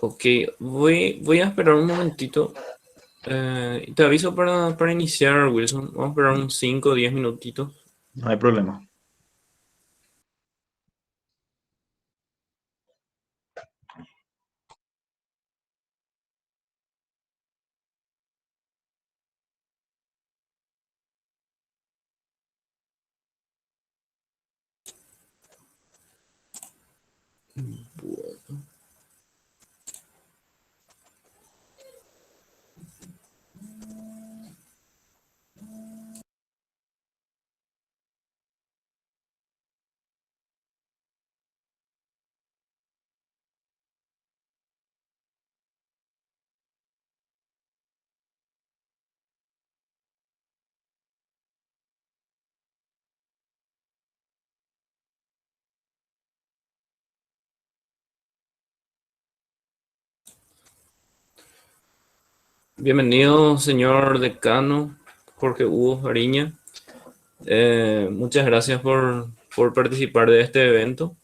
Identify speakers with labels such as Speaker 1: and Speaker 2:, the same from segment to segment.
Speaker 1: Ok, voy a esperar un momentito. Te aviso para iniciar, Wilson. Vamos a esperar unos 5 o 10 minutitos.
Speaker 2: No hay problema.
Speaker 1: Bienvenido, señor decano Jorge Hugo Fariña. Muchas gracias por participar de este evento.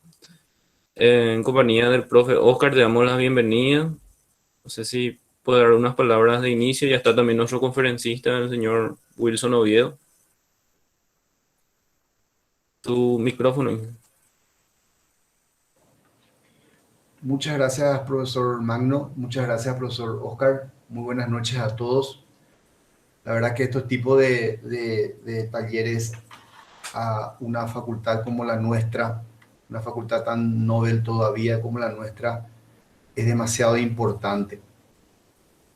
Speaker 1: En compañía del profe Oscar, te damos la bienvenida. No sé si puede dar unas palabras de inicio. Ya está también nuestro conferencista, el señor Wilson Oviedo. Tu micrófono.
Speaker 3: Muchas gracias, profesor Magno. Muchas gracias, profesor Oscar. Muy buenas noches a todos. La verdad que estos tipos de talleres a una facultad como la nuestra, una facultad tan novel todavía como la nuestra, es demasiado importante.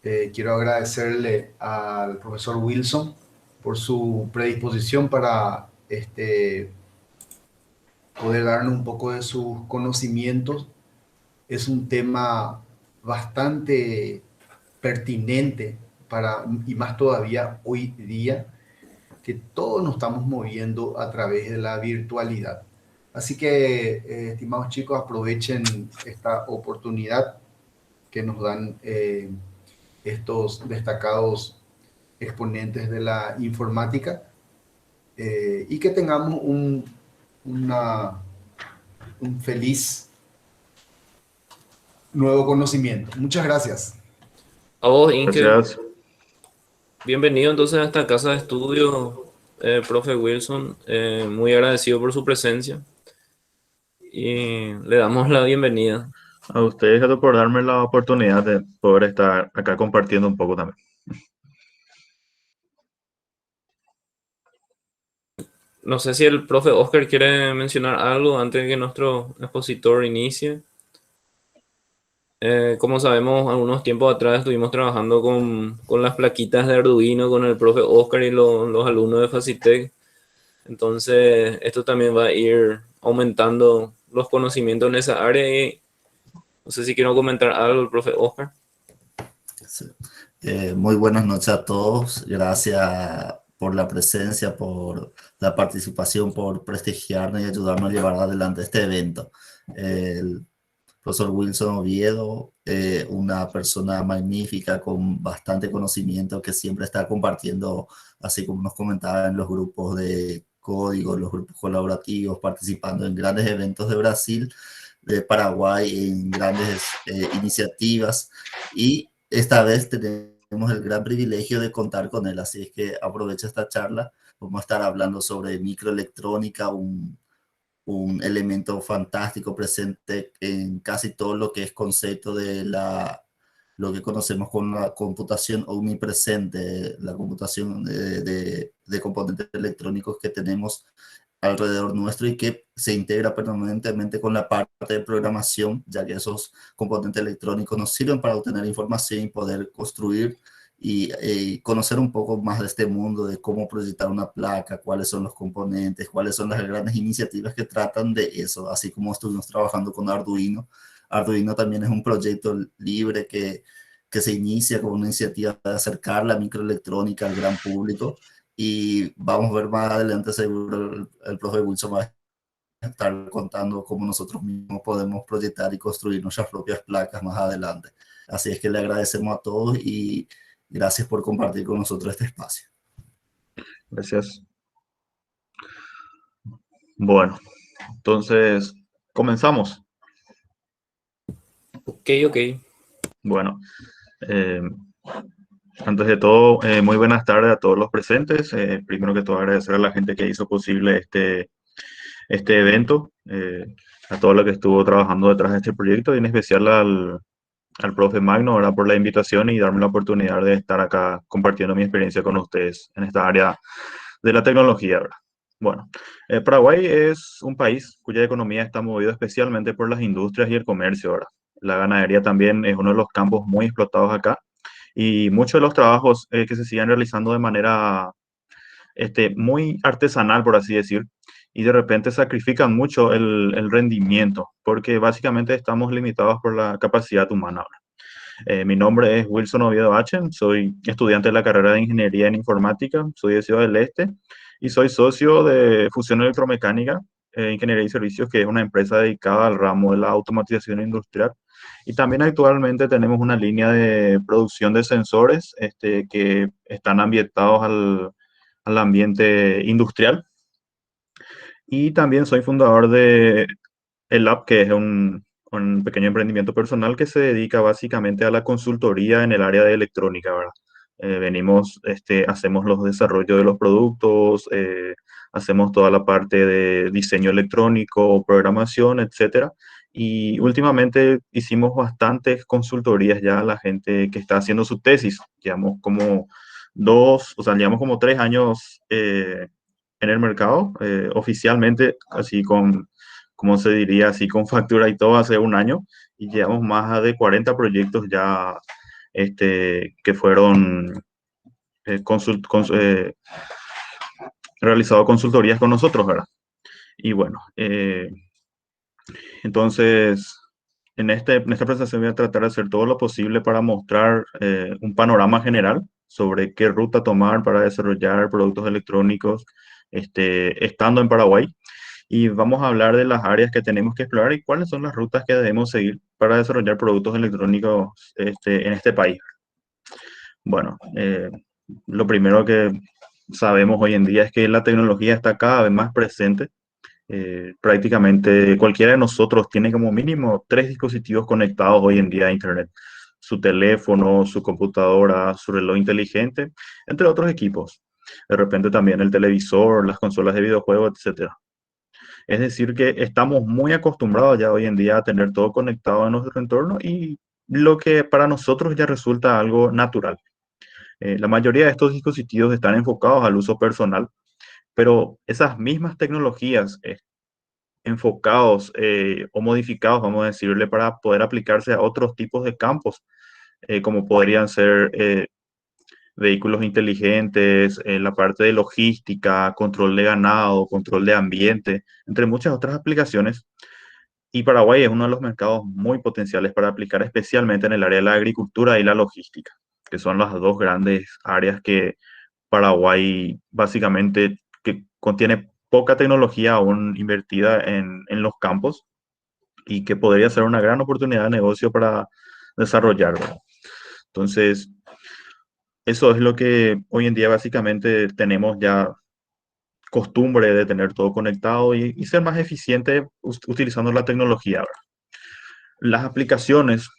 Speaker 3: Quiero agradecerle al profesor Wilson por su predisposición para poder darnos un poco de sus conocimientos. Es un tema bastante pertinente y más todavía hoy día, que todos nos estamos moviendo a través de la virtualidad. Así que, estimados chicos, aprovechen esta oportunidad que nos dan estos destacados exponentes de la informática, y que tengamos un feliz nuevo conocimiento. Muchas gracias.
Speaker 1: A vos, Inge,
Speaker 2: Gracias.
Speaker 1: bienvenido entonces a esta casa de estudio, profe Wilson. Muy agradecido por su presencia y le damos la bienvenida.
Speaker 2: A ustedes por darme la oportunidad de poder estar acá compartiendo un poco también.
Speaker 1: No sé si el profe Oscar quiere mencionar algo antes de que nuestro expositor inicie. Como sabemos, algunos tiempos atrás estuvimos trabajando con las plaquitas de Arduino con el profe Oscar y los alumnos de Facitec. Entonces, esto también va a ir aumentando los conocimientos en esa área y no sé si quiero comentar algo el profe Oscar.
Speaker 4: Sí. Muy buenas noches a todos. Gracias por la presencia, por la participación, por prestigiarnos y ayudarnos a llevar adelante este evento. El profesor Wilson Oviedo, una persona magnífica con bastante conocimiento que siempre está compartiendo, así como nos comentaba en los grupos de código, los grupos colaborativos, participando en grandes eventos de Brasil, de Paraguay, en grandes iniciativas, y esta vez tenemos el gran privilegio de contar con él, así es que aprovecho esta charla. Vamos a estar hablando sobre microelectrónica, un elemento fantástico presente en casi todo lo que es concepto de lo que conocemos con la computación omnipresente, la computación de componentes electrónicos que tenemos alrededor nuestro y que se integra permanentemente con la parte de programación, ya que esos componentes electrónicos nos sirven para obtener información y poder construir y conocer un poco más de este mundo, de cómo proyectar una placa, cuáles son los componentes, cuáles son las grandes iniciativas que tratan de eso, así como estuvimos trabajando con Arduino. Arduino también es un proyecto libre que se inicia con una iniciativa de acercar la microelectrónica al gran público, y vamos a ver más adelante, seguro el profe Wilson va a estar contando cómo nosotros mismos podemos proyectar y construir nuestras propias placas más adelante. Así es que le agradecemos a todos y gracias por compartir con nosotros este espacio.
Speaker 2: Gracias. Bueno, entonces comenzamos.
Speaker 1: Ok, ok.
Speaker 2: Bueno, eh, antes de todo, muy buenas tardes a todos los presentes. Primero que todo, agradecer a la gente que hizo posible este evento, a todo lo que estuvo trabajando detrás de este proyecto y en especial al profe Magno, ¿verdad? Por la invitación y darme la oportunidad de estar acá compartiendo mi experiencia con ustedes en esta área de la tecnología, ¿verdad? Bueno, Paraguay es un país cuya economía está movida especialmente por las industrias y el comercio, ¿verdad? La ganadería también es uno de los campos muy explotados acá y muchos de los trabajos que se siguen realizando de manera muy artesanal, por así decir, y de repente sacrifican mucho el rendimiento, porque básicamente estamos limitados por la capacidad humana. Mi nombre es Wilson Oviedo H. Soy estudiante de la carrera de Ingeniería en Informática, soy de Ciudad del Este y soy socio de Fusión Electromecánica, Ingeniería y Servicios, que es una empresa dedicada al ramo de la automatización industrial. Y también actualmente tenemos una línea de producción de sensores que están ambientados al ambiente industrial. Y también soy fundador de el Lab, que es un pequeño emprendimiento personal que se dedica básicamente a la consultoría en el área de electrónica, ¿verdad? Hacemos los desarrollos de los productos, hacemos toda la parte de diseño electrónico, programación, etcétera. Y últimamente hicimos bastantes consultorías ya a la gente que está haciendo su tesis. Llevamos como llevamos como 3 años en el mercado, oficialmente, así como se diría, así con factura y todo, hace un año, y llevamos más de 40 proyectos ya que fueron realizado consultorías con nosotros, ¿verdad? Y bueno, entonces, en esta presentación voy a tratar de hacer todo lo posible para mostrar un panorama general sobre qué ruta tomar para desarrollar productos electrónicos estando en Paraguay. Y vamos a hablar de las áreas que tenemos que explorar y cuáles son las rutas que debemos seguir para desarrollar productos electrónicos en este país. Bueno, lo primero que sabemos hoy en día es que la tecnología está cada vez más presente. Prácticamente cualquiera de nosotros tiene como mínimo 3 dispositivos conectados hoy en día a Internet. Su teléfono, su computadora, su reloj inteligente, entre otros equipos. De repente también el televisor, las consolas de videojuegos, etcétera. Es decir, que estamos muy acostumbrados ya hoy en día a tener todo conectado en nuestro entorno y lo que para nosotros ya resulta algo natural. La mayoría de estos dispositivos están enfocados al uso personal, pero esas mismas tecnologías enfocados o modificados, vamos a decirle, para poder aplicarse a otros tipos de campos, como podrían ser vehículos inteligentes, la parte de logística, control de ganado, control de ambiente, entre muchas otras aplicaciones. Y Paraguay es uno de los mercados muy potenciales para aplicar, especialmente en el área de la agricultura y la logística, que son las dos grandes áreas que Paraguay básicamente que contiene poca tecnología aún invertida en los campos y que podría ser una gran oportunidad de negocio para desarrollar, ¿verdad? Entonces, eso es lo que hoy en día básicamente tenemos ya costumbre de tener todo conectado y ser más eficiente utilizando la tecnología, ¿verdad? Las aplicaciones,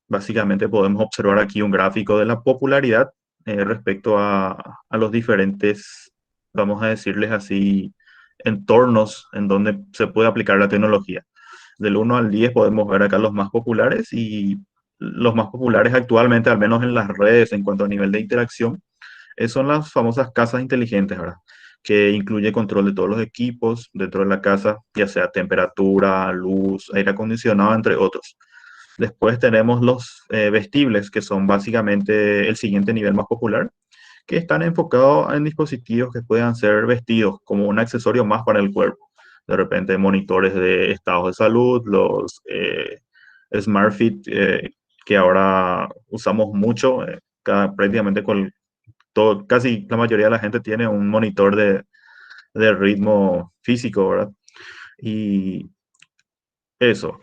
Speaker 2: básicamente podemos observar aquí un gráfico de la popularidad respecto a los diferentes, vamos a decirles así, entornos en donde se puede aplicar la tecnología. Del 1 al 10 podemos ver acá los más populares y los más populares actualmente, al menos en las redes en cuanto a nivel de interacción, son las famosas casas inteligentes, ¿verdad? Que incluye control de todos los equipos dentro de la casa, ya sea temperatura, luz, aire acondicionado, entre otros. Después tenemos los vestibles, que son básicamente el siguiente nivel más popular, que están enfocados en dispositivos que puedan ser vestidos como un accesorio más para el cuerpo. De repente, monitores de estados de salud, los SmartFit, que ahora usamos mucho, prácticamente casi la mayoría de la gente tiene un monitor de ritmo físico, ¿verdad? Y eso.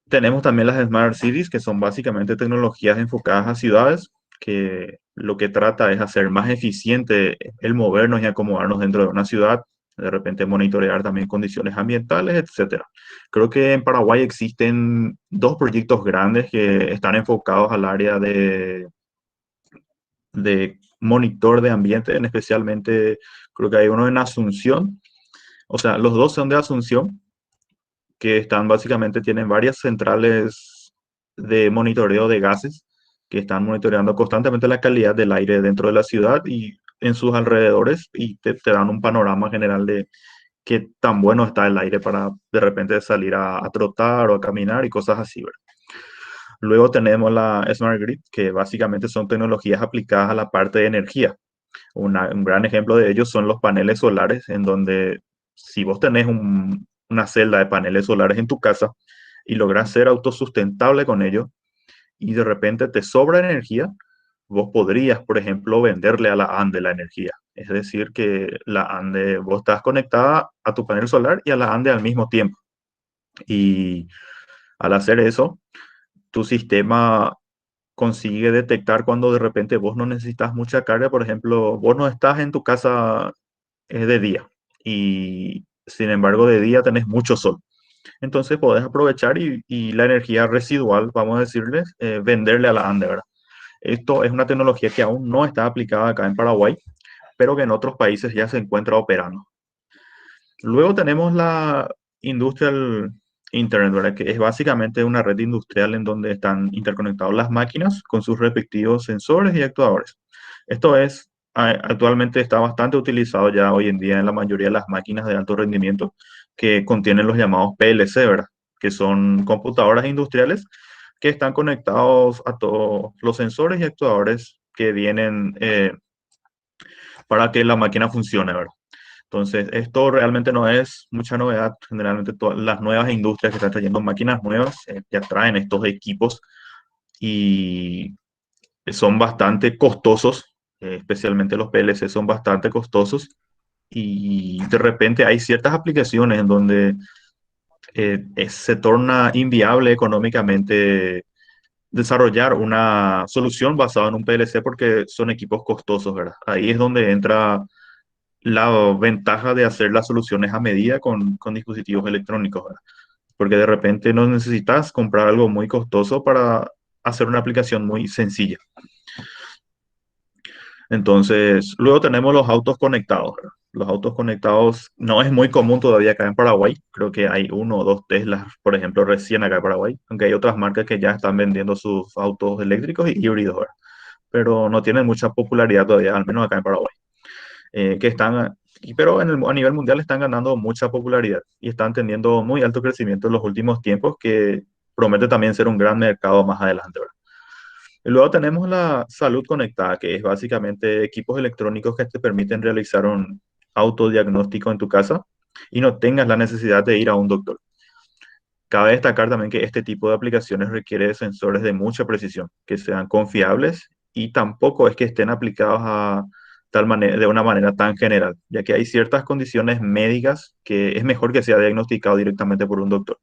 Speaker 2: Tenemos también las Smart Cities, que son básicamente tecnologías enfocadas a ciudades, que lo que trata es hacer más eficiente el movernos y acomodarnos dentro de una ciudad. de repente monitorear también condiciones ambientales, etcétera. Creo que en Paraguay existen dos proyectos grandes que están enfocados al área de monitor de ambiente, en especialmente creo que hay uno en Asunción, o sea, los dos son de Asunción, que están básicamente, tienen varias centrales de monitoreo de gases, que están monitoreando constantemente la calidad del aire dentro de la ciudad y en sus alrededores, y te dan un panorama general de qué tan bueno está el aire para de repente salir a trotar o a caminar y cosas así, ¿verdad? Luego tenemos la Smart Grid, que básicamente son tecnologías aplicadas a la parte de energía. Un gran ejemplo de ellos son los paneles solares, en donde si vos tenés una celda de paneles solares en tu casa y lográs ser autosustentable con ello y de repente te sobra energía, vos podrías, por ejemplo, venderle a la ANDE la energía. Es decir, que la ANDE, vos estás conectada a tu panel solar y a la ANDE al mismo tiempo. Y al hacer eso, tu sistema consigue detectar cuando de repente vos no necesitas mucha carga. Por ejemplo, vos no estás en tu casa de día y sin embargo de día tenés mucho sol. Entonces podés aprovechar y la energía residual, vamos a decirles, venderle a la ANDE, ¿verdad? Esto es una tecnología que aún no está aplicada acá en Paraguay, pero que en otros países ya se encuentra operando. Luego tenemos la Industrial Internet, ¿verdad? Que es básicamente una red industrial en donde están interconectadas las máquinas con sus respectivos sensores y actuadores. Esto actualmente está bastante utilizado ya hoy en día en la mayoría de las máquinas de alto rendimiento que contienen los llamados PLC, ¿verdad? Que son computadoras industriales que están conectados a todos los sensores y actuadores que vienen para que la máquina funcione, ¿verdad? Entonces, esto realmente no es mucha novedad. Generalmente todas las nuevas industrias que están trayendo máquinas nuevas ya traen estos equipos y son bastante costosos, especialmente los PLC son bastante costosos y de repente hay ciertas aplicaciones en donde se torna inviable económicamente desarrollar una solución basada en un PLC porque son equipos costosos, ¿verdad? Ahí es donde entra la ventaja de hacer las soluciones a medida con dispositivos electrónicos, ¿verdad? Porque de repente no necesitas comprar algo muy costoso para hacer una aplicación muy sencilla. Entonces, luego tenemos los autos conectados, ¿verdad? Los autos conectados no es muy común todavía acá en Paraguay. Creo que hay uno o dos Teslas, por ejemplo, recién acá en Paraguay, aunque hay otras marcas que ya están vendiendo sus autos eléctricos y híbridos, ¿verdad? Pero no tienen mucha popularidad todavía, al menos acá en Paraguay. Que están, pero a nivel mundial están ganando mucha popularidad y están teniendo muy alto crecimiento en los últimos tiempos, que promete también ser un gran mercado más adelante, ¿verdad? Y luego tenemos la salud conectada, que es básicamente equipos electrónicos que te permiten realizar un autodiagnóstico en tu casa y no tengas la necesidad de ir a un doctor. Cabe destacar también que este tipo de aplicaciones requiere de sensores de mucha precisión, que sean confiables y tampoco es que estén aplicados a tal manera, de una manera tan general, ya que hay ciertas condiciones médicas que es mejor que sea diagnosticado directamente por un doctor.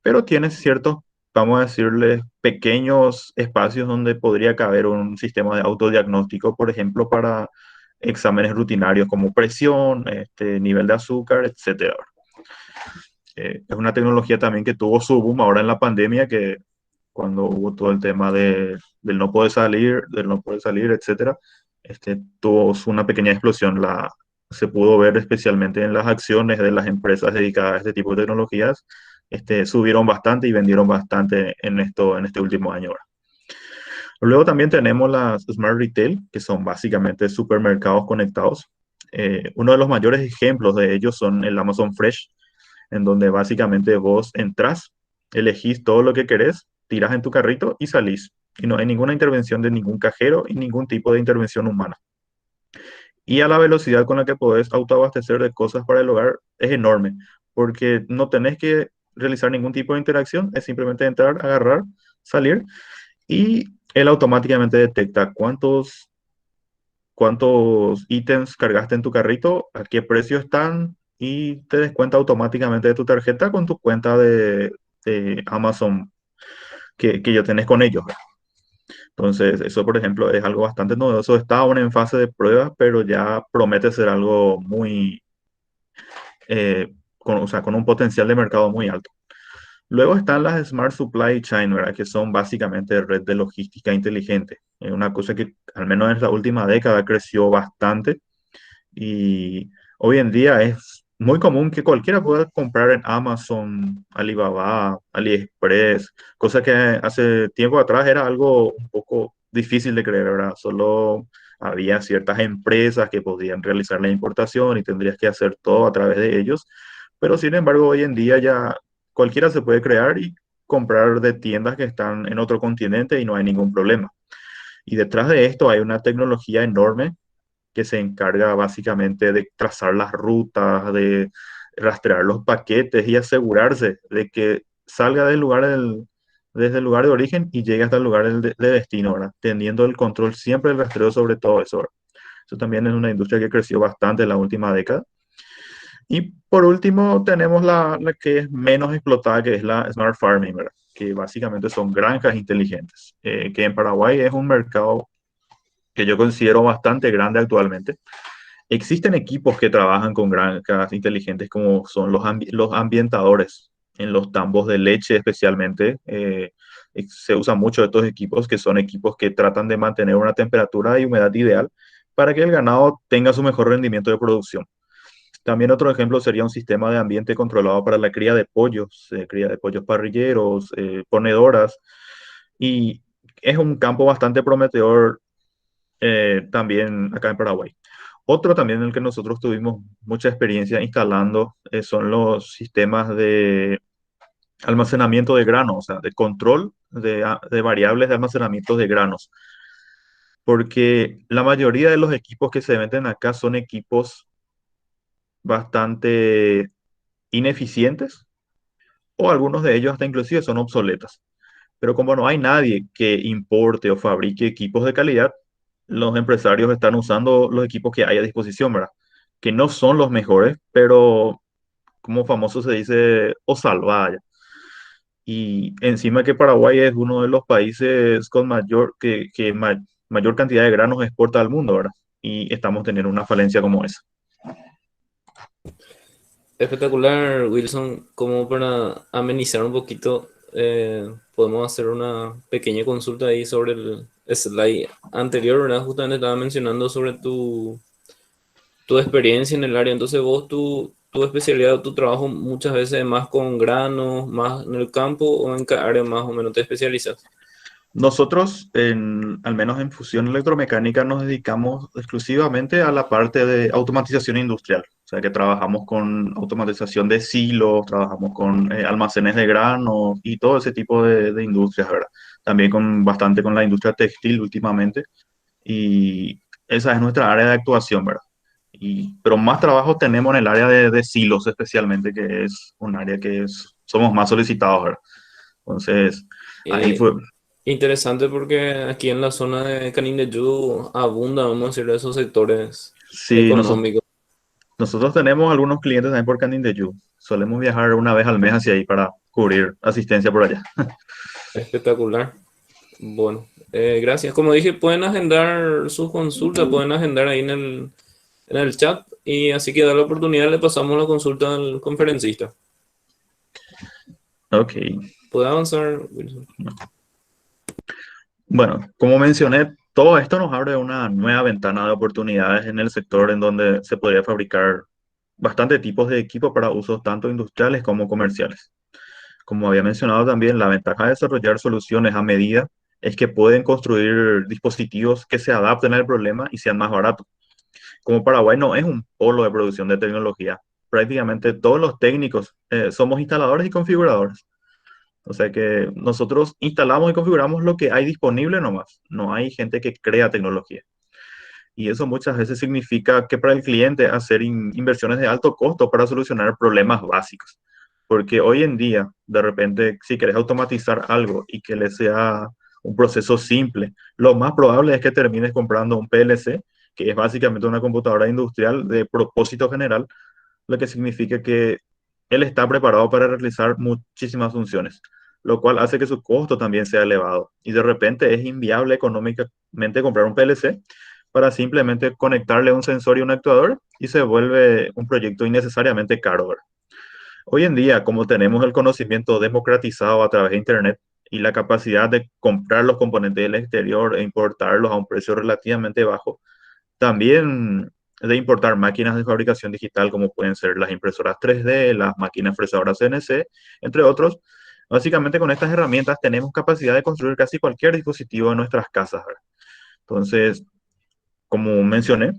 Speaker 2: Pero tiene ciertos, vamos a decirle, pequeños espacios donde podría caber un sistema de autodiagnóstico, por ejemplo, para exámenes rutinarios como presión, nivel de azúcar, etcétera. Es una tecnología también que tuvo su boom ahora en la pandemia, que cuando hubo todo el tema del no poder salir, etcétera, tuvo una pequeña explosión. Se pudo ver especialmente en las acciones de las empresas dedicadas a este tipo de tecnologías, subieron bastante y vendieron bastante en este último año. Luego también tenemos las Smart Retail, que son básicamente supermercados conectados. Uno de los mayores ejemplos de ellos son el Amazon Fresh, en donde básicamente vos entras, elegís todo lo que querés, tirás en tu carrito y salís. Y no hay ninguna intervención de ningún cajero y ningún tipo de intervención humana. Y a la velocidad con la que podés autoabastecer de cosas para el hogar es enorme, porque no tenés que realizar ningún tipo de interacción, es simplemente entrar, agarrar, salir y él automáticamente detecta cuántos ítems cargaste en tu carrito, a qué precio están y te descuenta automáticamente de tu tarjeta con tu cuenta de Amazon que ya tenés con ellos. Entonces, eso, por ejemplo, es algo bastante novedoso. Está aún en fase de pruebas, pero ya promete ser algo muy, o sea, con un potencial de mercado muy alto. Luego están las Smart Supply Chain, ¿verdad? Que son básicamente red de logística inteligente. Es una cosa que al menos en la última década creció bastante y hoy en día es muy común que cualquiera pueda comprar en Amazon, Alibaba, AliExpress, cosa que hace tiempo atrás era algo un poco difícil de creer, ¿verdad? Solo había ciertas empresas que podían realizar la importación y tendrías que hacer todo a través de ellos. Pero sin embargo, hoy en día ya cualquiera se puede crear y comprar de tiendas que están en otro continente y no hay ningún problema. Y detrás de esto hay una tecnología enorme que se encarga básicamente de trazar las rutas, de rastrear los paquetes y asegurarse de que salga desde el lugar de origen y llegue hasta el lugar de destino, ¿verdad? Teniendo el control siempre el rastreo sobre todo eso, ¿verdad? Eso también es una industria que creció bastante en la última década. Y por último tenemos la que es menos explotada, que es la Smart Farming, ¿verdad? Que básicamente son granjas inteligentes, que en Paraguay es un mercado que yo considero bastante grande actualmente. Existen equipos que trabajan con granjas inteligentes como son los ambientadores en los tambos de leche especialmente. Se usan mucho estos equipos que son equipos que tratan de mantener una temperatura y humedad ideal para que el ganado tenga su mejor rendimiento de producción. También otro ejemplo sería un sistema de ambiente controlado para la cría de pollos parrilleros, ponedoras, y es un campo bastante prometedor también acá en Paraguay. Otro también en el que nosotros tuvimos mucha experiencia instalando son los sistemas de almacenamiento de granos, o sea, de control de variables de almacenamiento de granos, porque la mayoría de los equipos que se venden acá son equipos bastante ineficientes o algunos de ellos hasta inclusive son obsoletas. Pero como no hay nadie que importe o fabrique equipos de calidad, los empresarios están usando los equipos que hay a disposición, ¿verdad? Que no son los mejores, pero como famoso se dice, o salvaya. Y encima que Paraguay es uno de los países con mayor cantidad de granos exporta al mundo, ¿verdad? Y estamos teniendo una falencia como esa.
Speaker 1: Espectacular, Wilson. Como para amenizar un poquito, podemos hacer una pequeña consulta ahí sobre el slide anterior, ¿verdad? Justamente estaba mencionando sobre tu experiencia en el área. Entonces vos, tu especialidad, tu trabajo muchas veces más con granos, más en el campo, o en qué área más o menos te especializas.
Speaker 2: Nosotros, al menos en fusión electromecánica, nos dedicamos exclusivamente a la parte de automatización industrial. O sea, que trabajamos con automatización de silos, trabajamos con almacenes de grano y todo ese tipo de industrias, ¿verdad? También bastante con la industria textil últimamente. Y esa es nuestra área de actuación, ¿verdad? Pero más trabajo tenemos en el área de silos especialmente, que es un área que somos más solicitados, ¿verdad? Entonces, ahí
Speaker 1: Eh,
Speaker 2: fue.
Speaker 1: Interesante porque aquí en la zona de Canindeyú abunda, vamos a decir, esos sectores
Speaker 2: Sí,
Speaker 1: económicos.
Speaker 2: nosotros tenemos algunos clientes también por Canindeyú. Solemos viajar una vez al mes hacia ahí para cubrir asistencia por allá.
Speaker 1: Espectacular. Bueno, gracias. Como dije, pueden agendar sus consultas, pueden agendar ahí en el chat, y así que da la oportunidad, le pasamos la consulta al conferencista.
Speaker 2: Ok.
Speaker 1: ¿Puede avanzar, Wilson?
Speaker 2: Bueno, como mencioné, todo esto nos abre una nueva ventana de oportunidades en el sector en donde se podría fabricar bastante tipos de equipo para usos tanto industriales como comerciales. Como había mencionado también, la ventaja de desarrollar soluciones a medida es que pueden construir dispositivos que se adapten al problema y sean más baratos. Como Paraguay no es un polo de producción de tecnología, prácticamente todos los técnicos somos instaladores y configuradores. O sea que nosotros instalamos y configuramos lo que hay disponible nomás. No hay gente que crea tecnología. Y eso muchas veces significa que para el cliente hacer inversiones de alto costo para solucionar problemas básicos. Porque hoy en día, de repente, si quieres automatizar algo y que le sea un proceso simple, lo más probable es que termines comprando un PLC, que es básicamente una computadora industrial de propósito general, lo que significa que él está preparado para realizar muchísimas funciones, lo cual hace que su costo también sea elevado. Y de repente es inviable económicamente comprar un PLC, para simplemente conectarle un sensor y un actuador y se vuelve un proyecto innecesariamente caro, ¿verdad? Hoy en día, como tenemos el conocimiento democratizado a través de Internet y la capacidad de comprar los componentes del exterior e importarlos a un precio relativamente bajo, también de importar máquinas de fabricación digital como pueden ser las impresoras 3D, las máquinas fresadoras CNC, entre otros. Básicamente con estas herramientas tenemos capacidad de construir casi cualquier dispositivo en nuestras casas, ¿verdad? Entonces, como mencioné,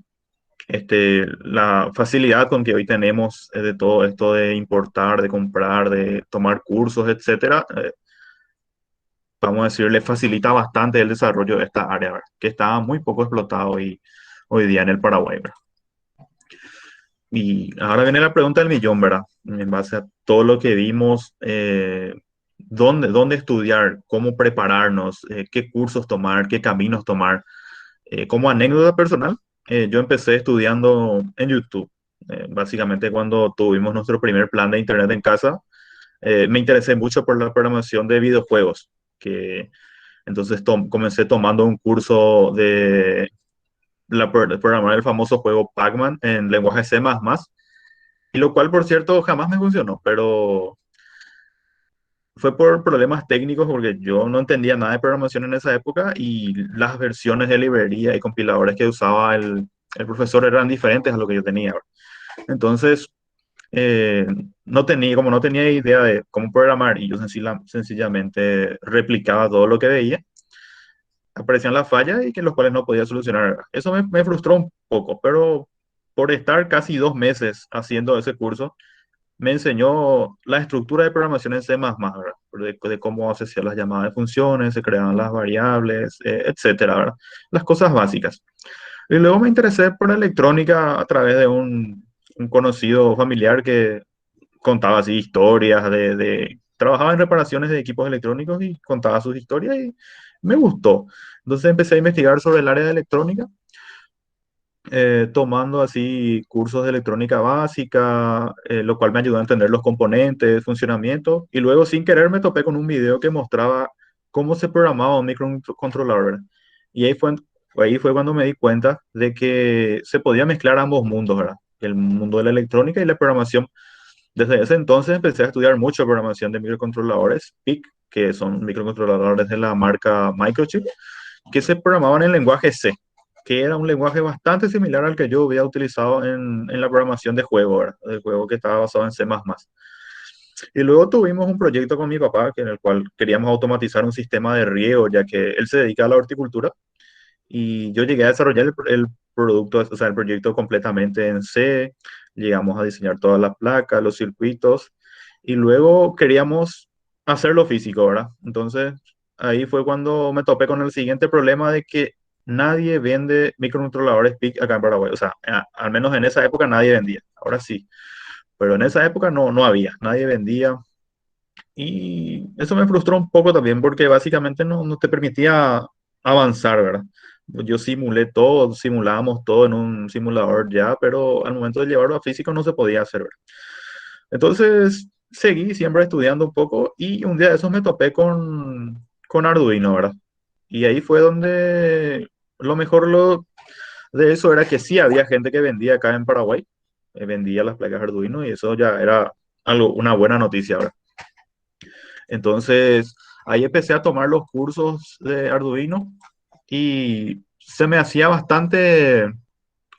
Speaker 2: la facilidad con que hoy tenemos de todo esto de importar, de comprar, de tomar cursos, etcétera, vamos a decir, le facilita bastante el desarrollo de esta área, ¿verdad? Que está muy poco explotado hoy día en el Paraguay, ¿verdad? Y ahora viene la pregunta del millón, ¿verdad? En base a todo lo que vimos, ¿dónde estudiar, cómo prepararnos, qué cursos tomar, qué caminos tomar? Como anécdota personal, yo empecé estudiando en YouTube. Básicamente cuando tuvimos nuestro primer plan de internet en casa, me interesé mucho por la programación de videojuegos, que entonces comencé tomando un curso de programar el famoso juego Pac-Man en lenguaje C++, y lo cual, por cierto, jamás me funcionó, pero fue por problemas técnicos porque yo no entendía nada de programación en esa época y las versiones de librería y compiladores que usaba el profesor eran diferentes a lo que yo tenía. Entonces, eh, como no tenía idea de cómo programar y yo sencillamente replicaba todo lo que veía, aparecían las fallas y que los cuales no podía solucionar. Eso me frustró un poco, pero por estar casi 2 meses haciendo ese curso, me enseñó la estructura de programación en C++, ¿verdad? De cómo se hacían las llamadas de funciones, se creaban las variables, etcétera, ¿verdad? Las cosas básicas. Y luego me interesé por la electrónica a través de un conocido familiar que contaba así historias trabajaba en reparaciones de equipos electrónicos y contaba sus historias y me gustó. Entonces empecé a investigar sobre el área de electrónica, tomando así cursos de electrónica básica, lo cual me ayudó a entender los componentes, funcionamiento, y luego sin querer me topé con un video que mostraba cómo se programaba un microcontrolador, ¿verdad? Y ahí fue cuando me di cuenta de que se podía mezclar ambos mundos, ¿verdad? El mundo de la electrónica y la programación. Desde ese entonces empecé a estudiar mucho programación de microcontroladores, PIC, que son microcontroladores de la marca Microchip, que se programaban en lenguaje C, que era un lenguaje bastante similar al que yo había utilizado en la programación de juego, ¿verdad? El juego que estaba basado en C++. Y luego tuvimos un proyecto con mi papá, en el cual queríamos automatizar un sistema de riego, ya que él se dedica a la horticultura, y yo llegué a desarrollar el producto, o sea, el proyecto completamente en C, llegamos a diseñar todas las placas, los circuitos, y luego queríamos hacerlo físico, ¿verdad? Entonces, ahí fue cuando me topé con el siguiente problema de que nadie vende microcontroladores PIC acá en Paraguay. O sea, al menos en esa época nadie vendía. Ahora sí, pero en esa época no había, nadie vendía. Y eso me frustró un poco también porque básicamente no te permitía avanzar, ¿verdad? Yo simulé todo, simulábamos todo en un simulador ya, pero al momento de llevarlo a físico no se podía hacer, ¿verdad? Entonces seguí siempre estudiando un poco y un día de esos me topé con Arduino, ¿verdad? Y ahí fue donde lo mejor de eso era que sí había gente que vendía acá en Paraguay, vendía las placas Arduino y eso ya era una buena noticia, ¿verdad? Entonces, ahí empecé a tomar los cursos de Arduino y se me hacía bastante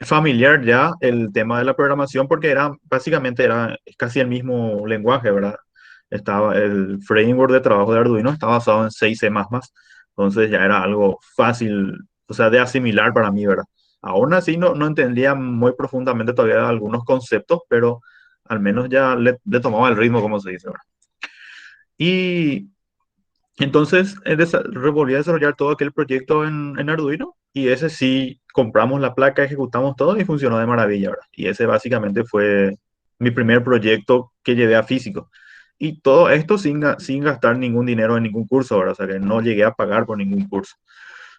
Speaker 2: familiar ya el tema de la programación porque básicamente era casi el mismo lenguaje, ¿verdad? El framework de trabajo de Arduino está basado en 6C++, entonces ya era algo fácil, o sea, de asimilar para mí, ¿verdad? Aún así no entendía muy profundamente todavía algunos conceptos, pero al menos ya le tomaba el ritmo, como se dice, ¿verdad? Y entonces, volví a desarrollar todo aquel proyecto en Arduino y ese sí, compramos la placa, ejecutamos todo y funcionó de maravilla, ¿verdad? Y ese básicamente fue mi primer proyecto que llevé a físico. Y todo esto sin gastar ningún dinero en ningún curso, ¿verdad? O sea que no llegué a pagar por ningún curso.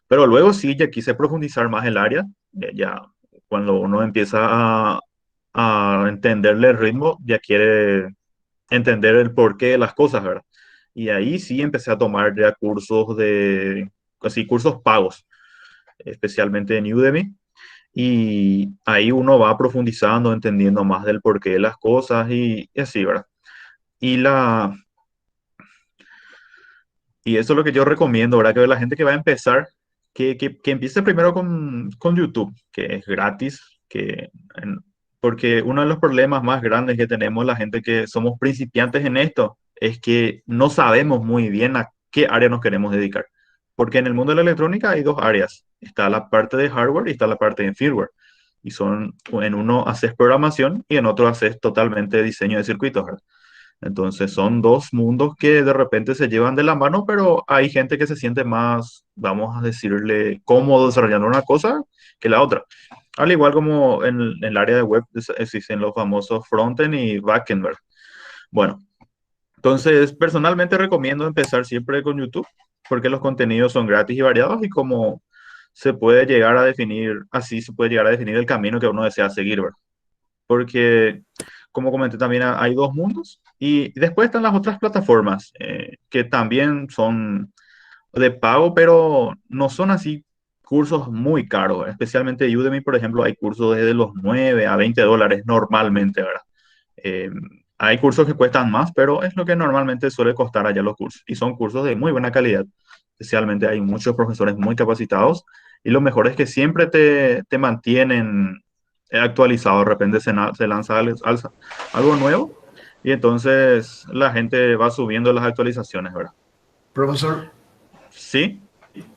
Speaker 2: Pero luego sí, ya quise profundizar más el área, ya cuando uno empieza a entenderle el ritmo, ya quiere entender el porqué de las cosas, ¿verdad? Y ahí sí empecé a tomar ya cursos así cursos pagos, especialmente en Udemy, y ahí uno va profundizando, entendiendo más del porqué de las cosas y así, ¿verdad? Y, la, y eso es lo que yo recomiendo, ¿verdad? Que la gente que va a empezar, que empiece primero con YouTube, que es gratis, porque uno de los problemas más grandes que tenemos la gente que somos principiantes en esto es que no sabemos muy bien a qué área nos queremos dedicar. Porque en el mundo de la electrónica hay dos áreas. Está la parte de hardware y está la parte de firmware. Y en uno haces programación y en otro haces totalmente diseño de circuitos, ¿verdad? Entonces son dos mundos que de repente se llevan de la mano, pero hay gente que se siente más, vamos a decirle, cómodo desarrollando una cosa que la otra. Al igual como en el área de web existen los famosos frontend y backend, ¿verdad? Bueno, entonces personalmente recomiendo empezar siempre con YouTube, porque los contenidos son gratis y variados y como se puede llegar a definir, así se puede llegar a definir el camino que uno desea seguir, ¿verdad? Porque, como comenté, también hay dos mundos. Y después están las otras plataformas que también son de pago, pero no son así cursos muy caros. Especialmente Udemy, por ejemplo, hay cursos desde los 9 a $20 normalmente, ¿verdad? Eh, Hay cursos que cuestan más, pero es lo que normalmente suele costar allá los cursos. Y son cursos de muy buena calidad. Especialmente hay muchos profesores muy capacitados. Y lo mejor es que siempre te mantienen actualizado. De repente se lanza algo nuevo y entonces la gente va subiendo las actualizaciones, ¿verdad?
Speaker 3: Profesor,
Speaker 2: Sí,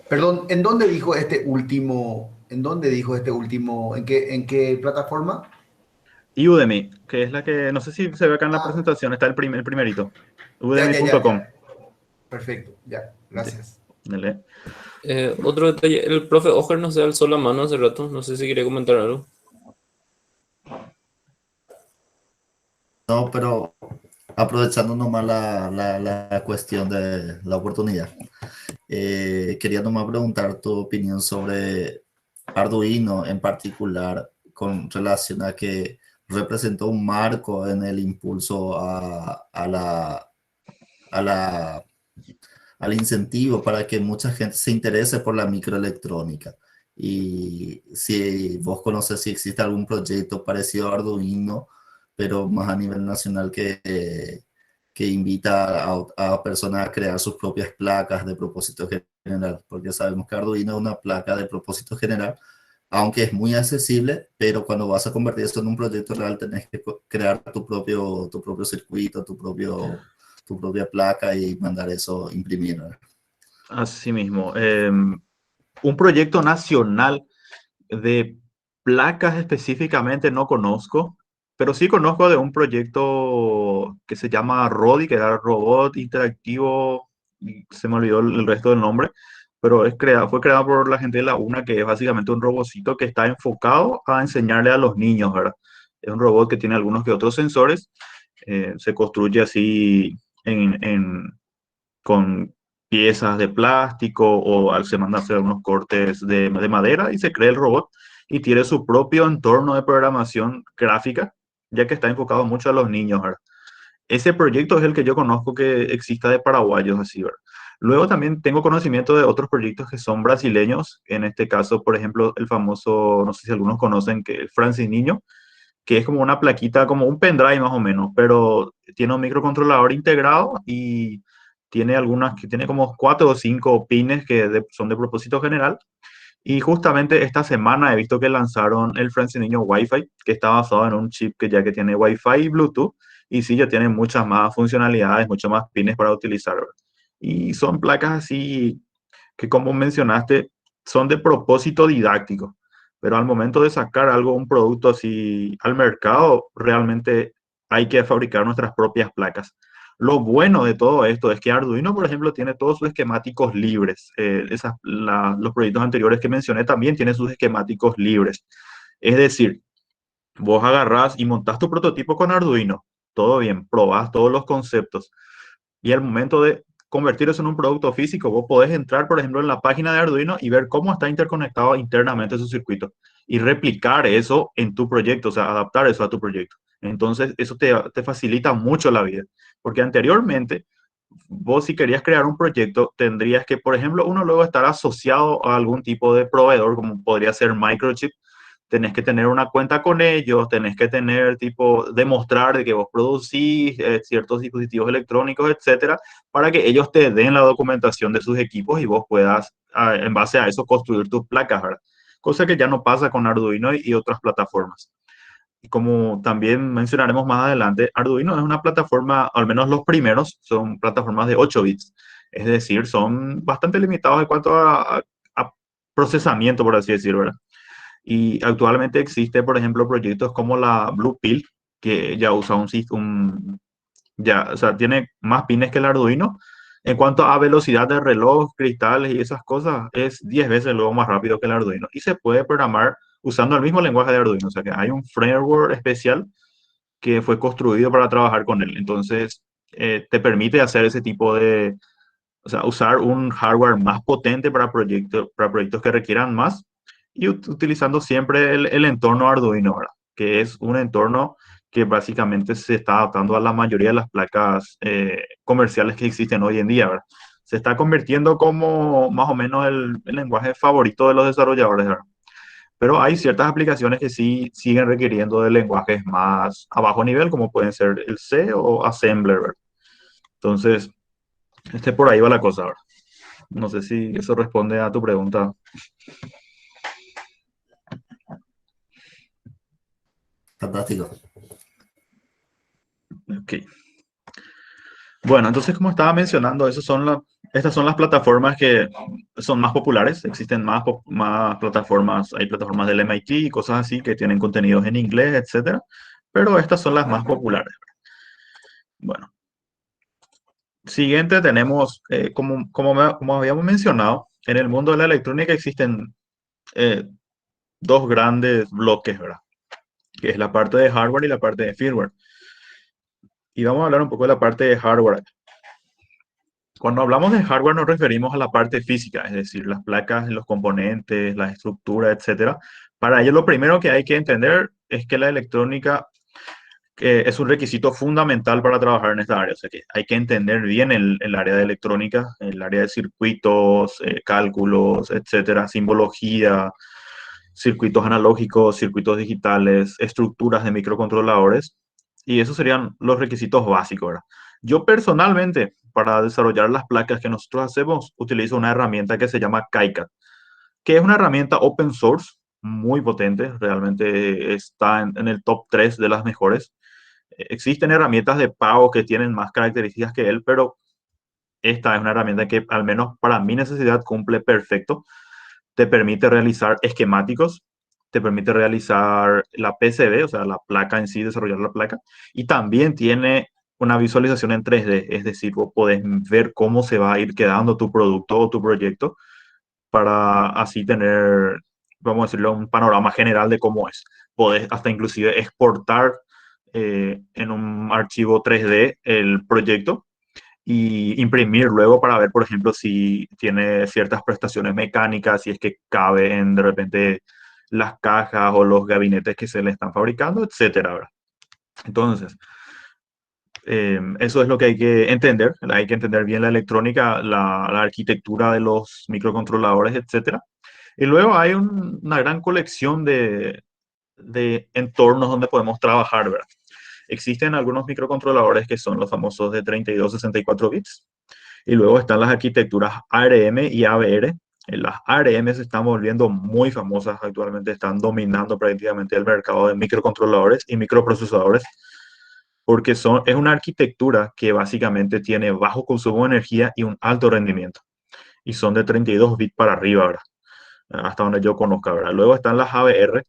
Speaker 3: perdón, ¿en dónde dijo este último? ¿En dónde dijo este último? En qué plataforma?
Speaker 2: y Udemy, que es la que, no sé si se ve acá en la
Speaker 3: Ah,
Speaker 2: presentación, está el primerito,
Speaker 3: ya.
Speaker 2: udemy.com.
Speaker 3: Perfecto, ya, gracias.
Speaker 2: Dale.
Speaker 1: Otro detalle, el profe Oscar no se alzó la mano hace rato, no sé si quería comentar algo.
Speaker 4: No, pero aprovechando nomás la cuestión de la oportunidad, quería nomás preguntar tu opinión sobre Arduino en particular con relación a que representó un marco en el impulso a la, al incentivo para que mucha gente se interese por la microelectrónica. Y si vos conoces si existe algún proyecto parecido a Arduino, pero más a nivel nacional que invita a personas a crear sus propias placas de propósito general, porque sabemos que Arduino es una placa de propósito general, aunque es muy accesible, pero cuando vas a convertir eso en un proyecto real tenés que crear tu propio circuito, tu propia placa y mandar eso imprimir, ¿verdad?
Speaker 2: Así mismo. Un proyecto nacional de placas específicamente no conozco, pero sí conozco de un proyecto que se llama RODI, que era Robot Interactivo, y se me olvidó el resto del nombre, pero fue creado por la gente de la UNA, que es básicamente un robotcito que está enfocado a enseñarle a los niños, ¿verdad? Es un robot que tiene algunos que otros sensores, se construye así con piezas de plástico se manda a hacer unos cortes de madera y se crea el robot y tiene su propio entorno de programación gráfica, ya que está enfocado mucho a los niños, ¿verdad? Ese proyecto es el que yo conozco que exista de paraguayos así, ¿verdad? Luego también tengo conocimiento de otros proyectos que son brasileños, en este caso, por ejemplo, el famoso, no sé si algunos conocen, que el Francis Niño, que es como una plaquita, como un pendrive más o menos, pero tiene un microcontrolador integrado y tiene algunas que tiene como 4 o 5 pines son de propósito general. Y justamente esta semana he visto que lanzaron el Francis Niño Wi-Fi, que está basado en un chip que ya que tiene Wi-Fi y Bluetooth, y sí, ya tiene muchas más funcionalidades, muchos más pines para utilizar, ¿verdad? Y son placas así que, como mencionaste, son de propósito didáctico, pero al momento de sacar algo, un producto así al mercado, realmente hay que fabricar nuestras propias placas. Lo bueno de todo esto es que Arduino, por ejemplo, tiene todos sus esquemáticos libres. Los proyectos anteriores que mencioné también tienen sus esquemáticos libres. Es decir, vos agarrás y montás tu prototipo con Arduino, todo bien, probás todos los conceptos, y al momento de convertir eso en un producto físico, vos podés entrar, por ejemplo, en la página de Arduino y ver cómo está interconectado internamente su circuito y replicar eso en tu proyecto, o sea, adaptar eso a tu proyecto. Entonces, eso te facilita mucho la vida, porque anteriormente, vos si querías crear un proyecto, tendrías que, por ejemplo, uno luego estar asociado a algún tipo de proveedor, como podría ser Microchip, tenés que tener una cuenta con ellos, tenés que tener, tipo, demostrar de que vos producís ciertos dispositivos electrónicos, etcétera, para que ellos te den la documentación de sus equipos y vos puedas, en base a eso, construir tus placas, ¿verdad? Cosa que ya no pasa con Arduino y otras plataformas. Y como también mencionaremos más adelante, Arduino es una plataforma, al menos los primeros, son plataformas de 8 bits. Es decir, son bastante limitados en cuanto a procesamiento, por así decirlo, ¿verdad? Y actualmente existe, por ejemplo, proyectos como la Blue Pill, que ya usa ya, o sea, tiene más pines que el Arduino. En cuanto a velocidad de reloj, cristales y esas cosas, es 10 veces luego más rápido que el Arduino. Y se puede programar usando el mismo lenguaje de Arduino. O sea que hay un framework especial que fue construido para trabajar con él. Entonces, te permite hacer ese tipo de, o sea, usar un hardware más potente para proyectos que requieran más y utilizando siempre el entorno Arduino, ¿verdad? Que es un entorno que básicamente se está adaptando a la mayoría de las placas comerciales que existen hoy en día, ¿verdad? Se está convirtiendo como más o menos el lenguaje favorito de los desarrolladores, ¿verdad? Pero hay ciertas aplicaciones que sí siguen requiriendo de lenguajes más a bajo nivel, como pueden ser el C o Assembler, ¿verdad? Entonces, por ahí va la cosa, ¿verdad? No sé si eso responde a tu pregunta.
Speaker 4: Fantástico.
Speaker 2: Ok. Bueno, entonces como estaba mencionando, estas son las plataformas que son más populares. Existen más plataformas, hay plataformas del MIT y cosas así que tienen contenidos en inglés, etcétera. Pero estas son las más populares. Bueno, siguiente tenemos, como habíamos mencionado, en el mundo de la electrónica existen eh, dos grandes bloques, ¿verdad? Que es la parte de hardware y la parte de firmware. Y vamos a hablar un poco de la parte de hardware. Cuando hablamos de hardware nos referimos a la parte física, es decir, las placas, los componentes, la estructura, etcétera. Para ello, lo primero que hay que entender es que la electrónica es un requisito fundamental para trabajar en esta área. O sea que hay que entender bien el área de electrónica, el área de circuitos, cálculos, etcétera, simbología, circuitos analógicos, circuitos digitales, estructuras de microcontroladores. Y esos serían los requisitos básicos, ¿verdad? Yo personalmente, para desarrollar las placas que nosotros hacemos, utilizo una herramienta que se llama KiCad, que es una herramienta open source muy potente, realmente está en el top 3 de las mejores. Existen herramientas de pago que tienen más características que él, pero esta es una herramienta que al menos para mi necesidad cumple perfecto. Te permite realizar esquemáticos, te permite realizar la PCB, o sea, la placa en sí, desarrollar la placa, y también tiene una visualización en 3D, es decir, vos podés ver cómo se va a ir quedando tu producto o tu proyecto para así tener, vamos a decirlo, un panorama general de cómo es. Podés hasta inclusive exportar en un archivo 3D el proyecto y imprimir luego para ver, por ejemplo, si tiene ciertas prestaciones mecánicas, si es que cabe en de repente las cajas o los gabinetes que se le están fabricando, etcétera, ¿verdad? Entonces, eso es lo que hay que entender. Hay que entender bien la electrónica, la arquitectura de los microcontroladores, etcétera. Y luego hay una gran colección de entornos donde podemos trabajar, ¿verdad? Existen algunos microcontroladores que son los famosos de 32, 64 bits. Y luego están las arquitecturas ARM y ABR. Las ARM se están volviendo muy famosas actualmente, están dominando prácticamente el mercado de microcontroladores y microprocesadores, porque es una arquitectura que básicamente tiene bajo consumo de energía y un alto rendimiento. Y son de 32 bits para arriba, ¿verdad? Hasta donde yo conozca, ¿verdad? Luego están las ABR,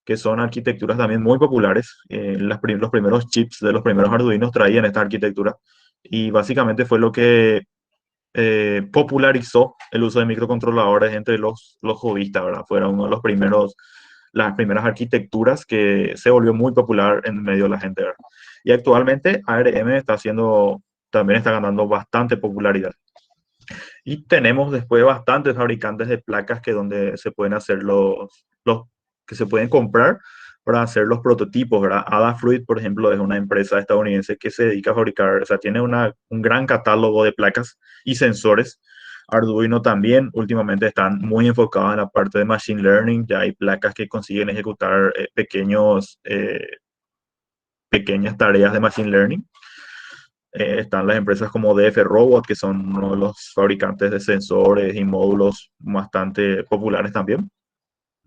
Speaker 2: que son arquitecturas también muy populares. Los primeros chips de los primeros Arduinos traían esta arquitectura y básicamente fue lo que popularizó el uso de microcontroladores entre los hobbyistas, ¿verdad? Fueron uno de las primeras arquitecturas que se volvió muy popular en medio de la gente, ¿verdad? Y actualmente ARM también está ganando bastante popularidad. Y tenemos después bastantes fabricantes de placas que donde se pueden hacer que se pueden comprar para hacer los prototipos, ¿verdad? Adafruit, por ejemplo, es una empresa estadounidense que se dedica a fabricar, o sea, tiene un gran catálogo de placas y sensores Arduino también, últimamente están muy enfocados en la parte de Machine Learning, ya hay placas que consiguen ejecutar pequeñas tareas de Machine Learning. Están las empresas como DF Robot, que son uno de los fabricantes de sensores y módulos bastante populares también.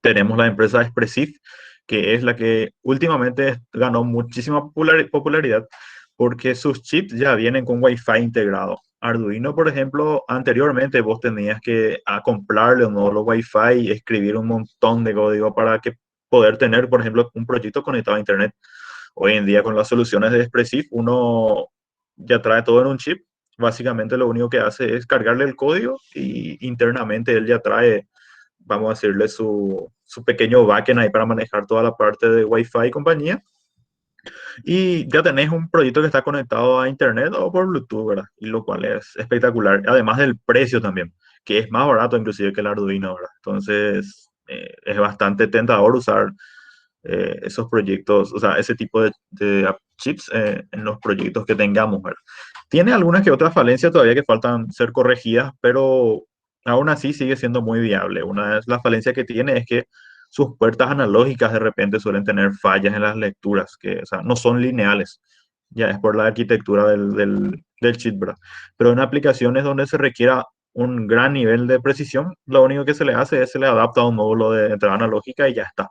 Speaker 2: Tenemos la empresa Expressif, que es la que últimamente ganó muchísima popularidad porque sus chips ya vienen con Wi-Fi integrado. Arduino, por ejemplo, anteriormente vos tenías que comprarle un módulo Wi-Fi y escribir un montón de código para que poder tener, por ejemplo, un proyecto conectado a Internet. Hoy en día con las soluciones de Expressif, uno ya trae todo en un chip. Básicamente lo único que hace es cargarle el código y internamente él ya trae, vamos a decirle, su pequeño backend ahí para manejar toda la parte de Wi-Fi y compañía. Y ya tenés un proyecto que está conectado a Internet o por Bluetooth, ¿verdad? Y lo cual es espectacular. Además del precio también, que es más barato inclusive que el Arduino, ¿verdad? Entonces, es bastante tentador usar esos proyectos, o sea, ese tipo de chips en los proyectos que tengamos, ¿verdad? Tiene algunas que otras falencias todavía que faltan ser corregidas, pero aún así sigue siendo muy viable. Una de las falencias que tiene es que sus puertas analógicas de repente suelen tener fallas en las lecturas, que, o sea, no son lineales. Ya es por la arquitectura del chip, ¿verdad? Pero en aplicaciones donde se requiera un gran nivel de precisión, lo único que se le hace es se le adapta a un módulo de entrada analógica y ya está.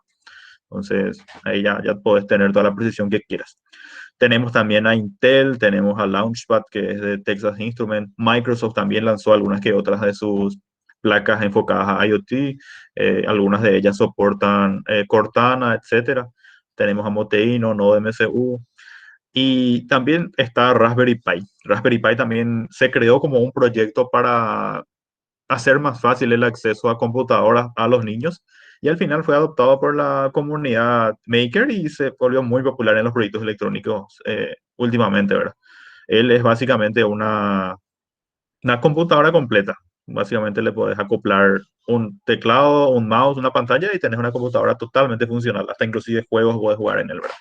Speaker 2: Entonces, ahí ya puedes tener toda la precisión que quieras. Tenemos también a Intel, tenemos a Launchpad, que es de Texas Instruments. Microsoft también lanzó algunas que otras de sus placas enfocadas a IoT. Algunas de ellas soportan Cortana, etcétera. Tenemos a Moteino, Node MCU. Y también está Raspberry Pi. Raspberry Pi también se creó como un proyecto para hacer más fácil el acceso a computadoras a los niños y al final fue adoptado por la comunidad maker y se volvió muy popular en los proyectos electrónicos últimamente, ¿verdad? Él es básicamente una computadora completa. Básicamente le puedes acoplar un teclado, un mouse, una pantalla y tenés una computadora totalmente funcional. Hasta inclusive juegos puedes jugar en él, ¿verdad?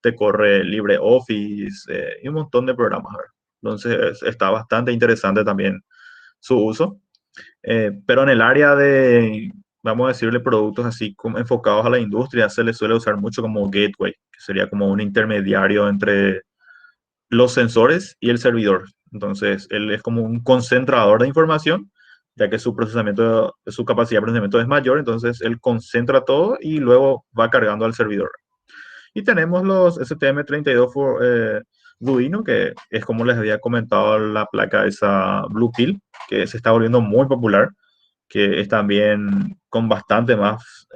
Speaker 2: Te corre LibreOffice y un montón de programas, ¿verdad? Entonces está bastante interesante también su uso. Pero en el área de, vamos a decirle, productos así como enfocados a la industria, se le suele usar mucho como gateway, que sería como un intermediario entre los sensores y el servidor. Entonces, él es como un concentrador de información, ya que su capacidad de procesamiento es mayor, entonces él concentra todo y luego va cargando al servidor. Y tenemos los STM32 Duino, que es como les había comentado la placa esa Blue Pill, que se está volviendo muy popular, que es también con bastante más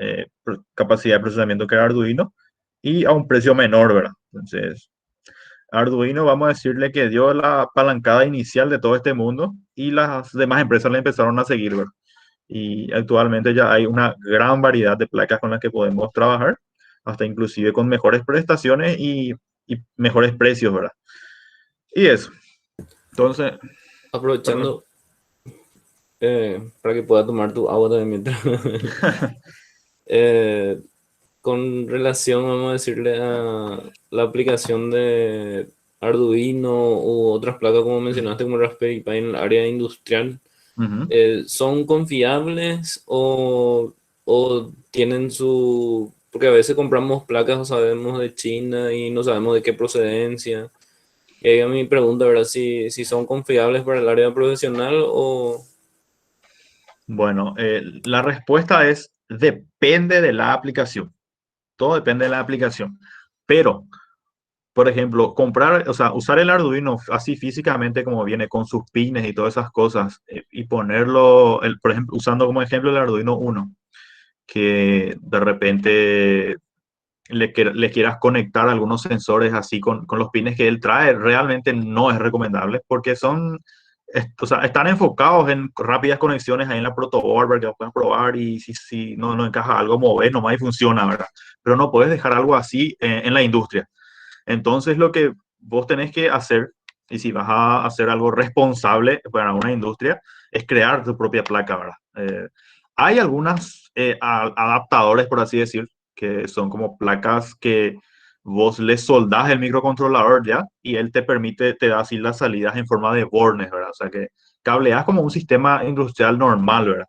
Speaker 2: capacidad de procesamiento que Arduino y a un precio menor, ¿verdad? Entonces, Arduino, vamos a decirle que dio la palancada inicial de todo este mundo y las demás empresas le empezaron a seguir, ¿verdad? Y actualmente ya hay una gran variedad de placas con las que podemos trabajar, hasta inclusive con mejores prestaciones y mejores precios, ¿verdad? Y eso. Entonces, perdón.
Speaker 1: Aprovechando para que pueda tomar tu agua también mientras. Eh, con relación, vamos a decirle, a la aplicación de Arduino u otras placas como mencionaste como Raspberry Pi en el área industrial,
Speaker 2: Ujú.
Speaker 1: ¿son confiables o tienen su... Porque a veces compramos placas o sabemos de China y no sabemos de qué procedencia. Y ahí a mi pregunta, ¿verdad? Si son confiables para el área profesional o...
Speaker 2: Bueno, la respuesta es depende de la aplicación. Todo depende de la aplicación. Pero, por ejemplo, comprar, o sea, usar el Arduino así físicamente como viene con sus pines y todas esas cosas y ponerlo, por ejemplo, usando como ejemplo el Arduino Uno, que de repente le quieras conectar algunos sensores así con los pines que él trae, realmente no es recomendable porque o sea, están enfocados en rápidas conexiones ahí en la protoboard para que lo puedas probar y si no encaja algo, mover nomás y funciona, ¿verdad? Pero no puedes dejar algo así en la industria. Entonces, lo que vos tenés que hacer, y si vas a hacer algo responsable para una industria, es crear tu propia placa, ¿verdad? Hay algunas adaptadores, por así decir, que son como placas que vos le soldás el microcontrolador ya y él te permite, te da así las salidas en forma de bornes, ¿verdad? O sea que cableas como un sistema industrial normal, ¿verdad?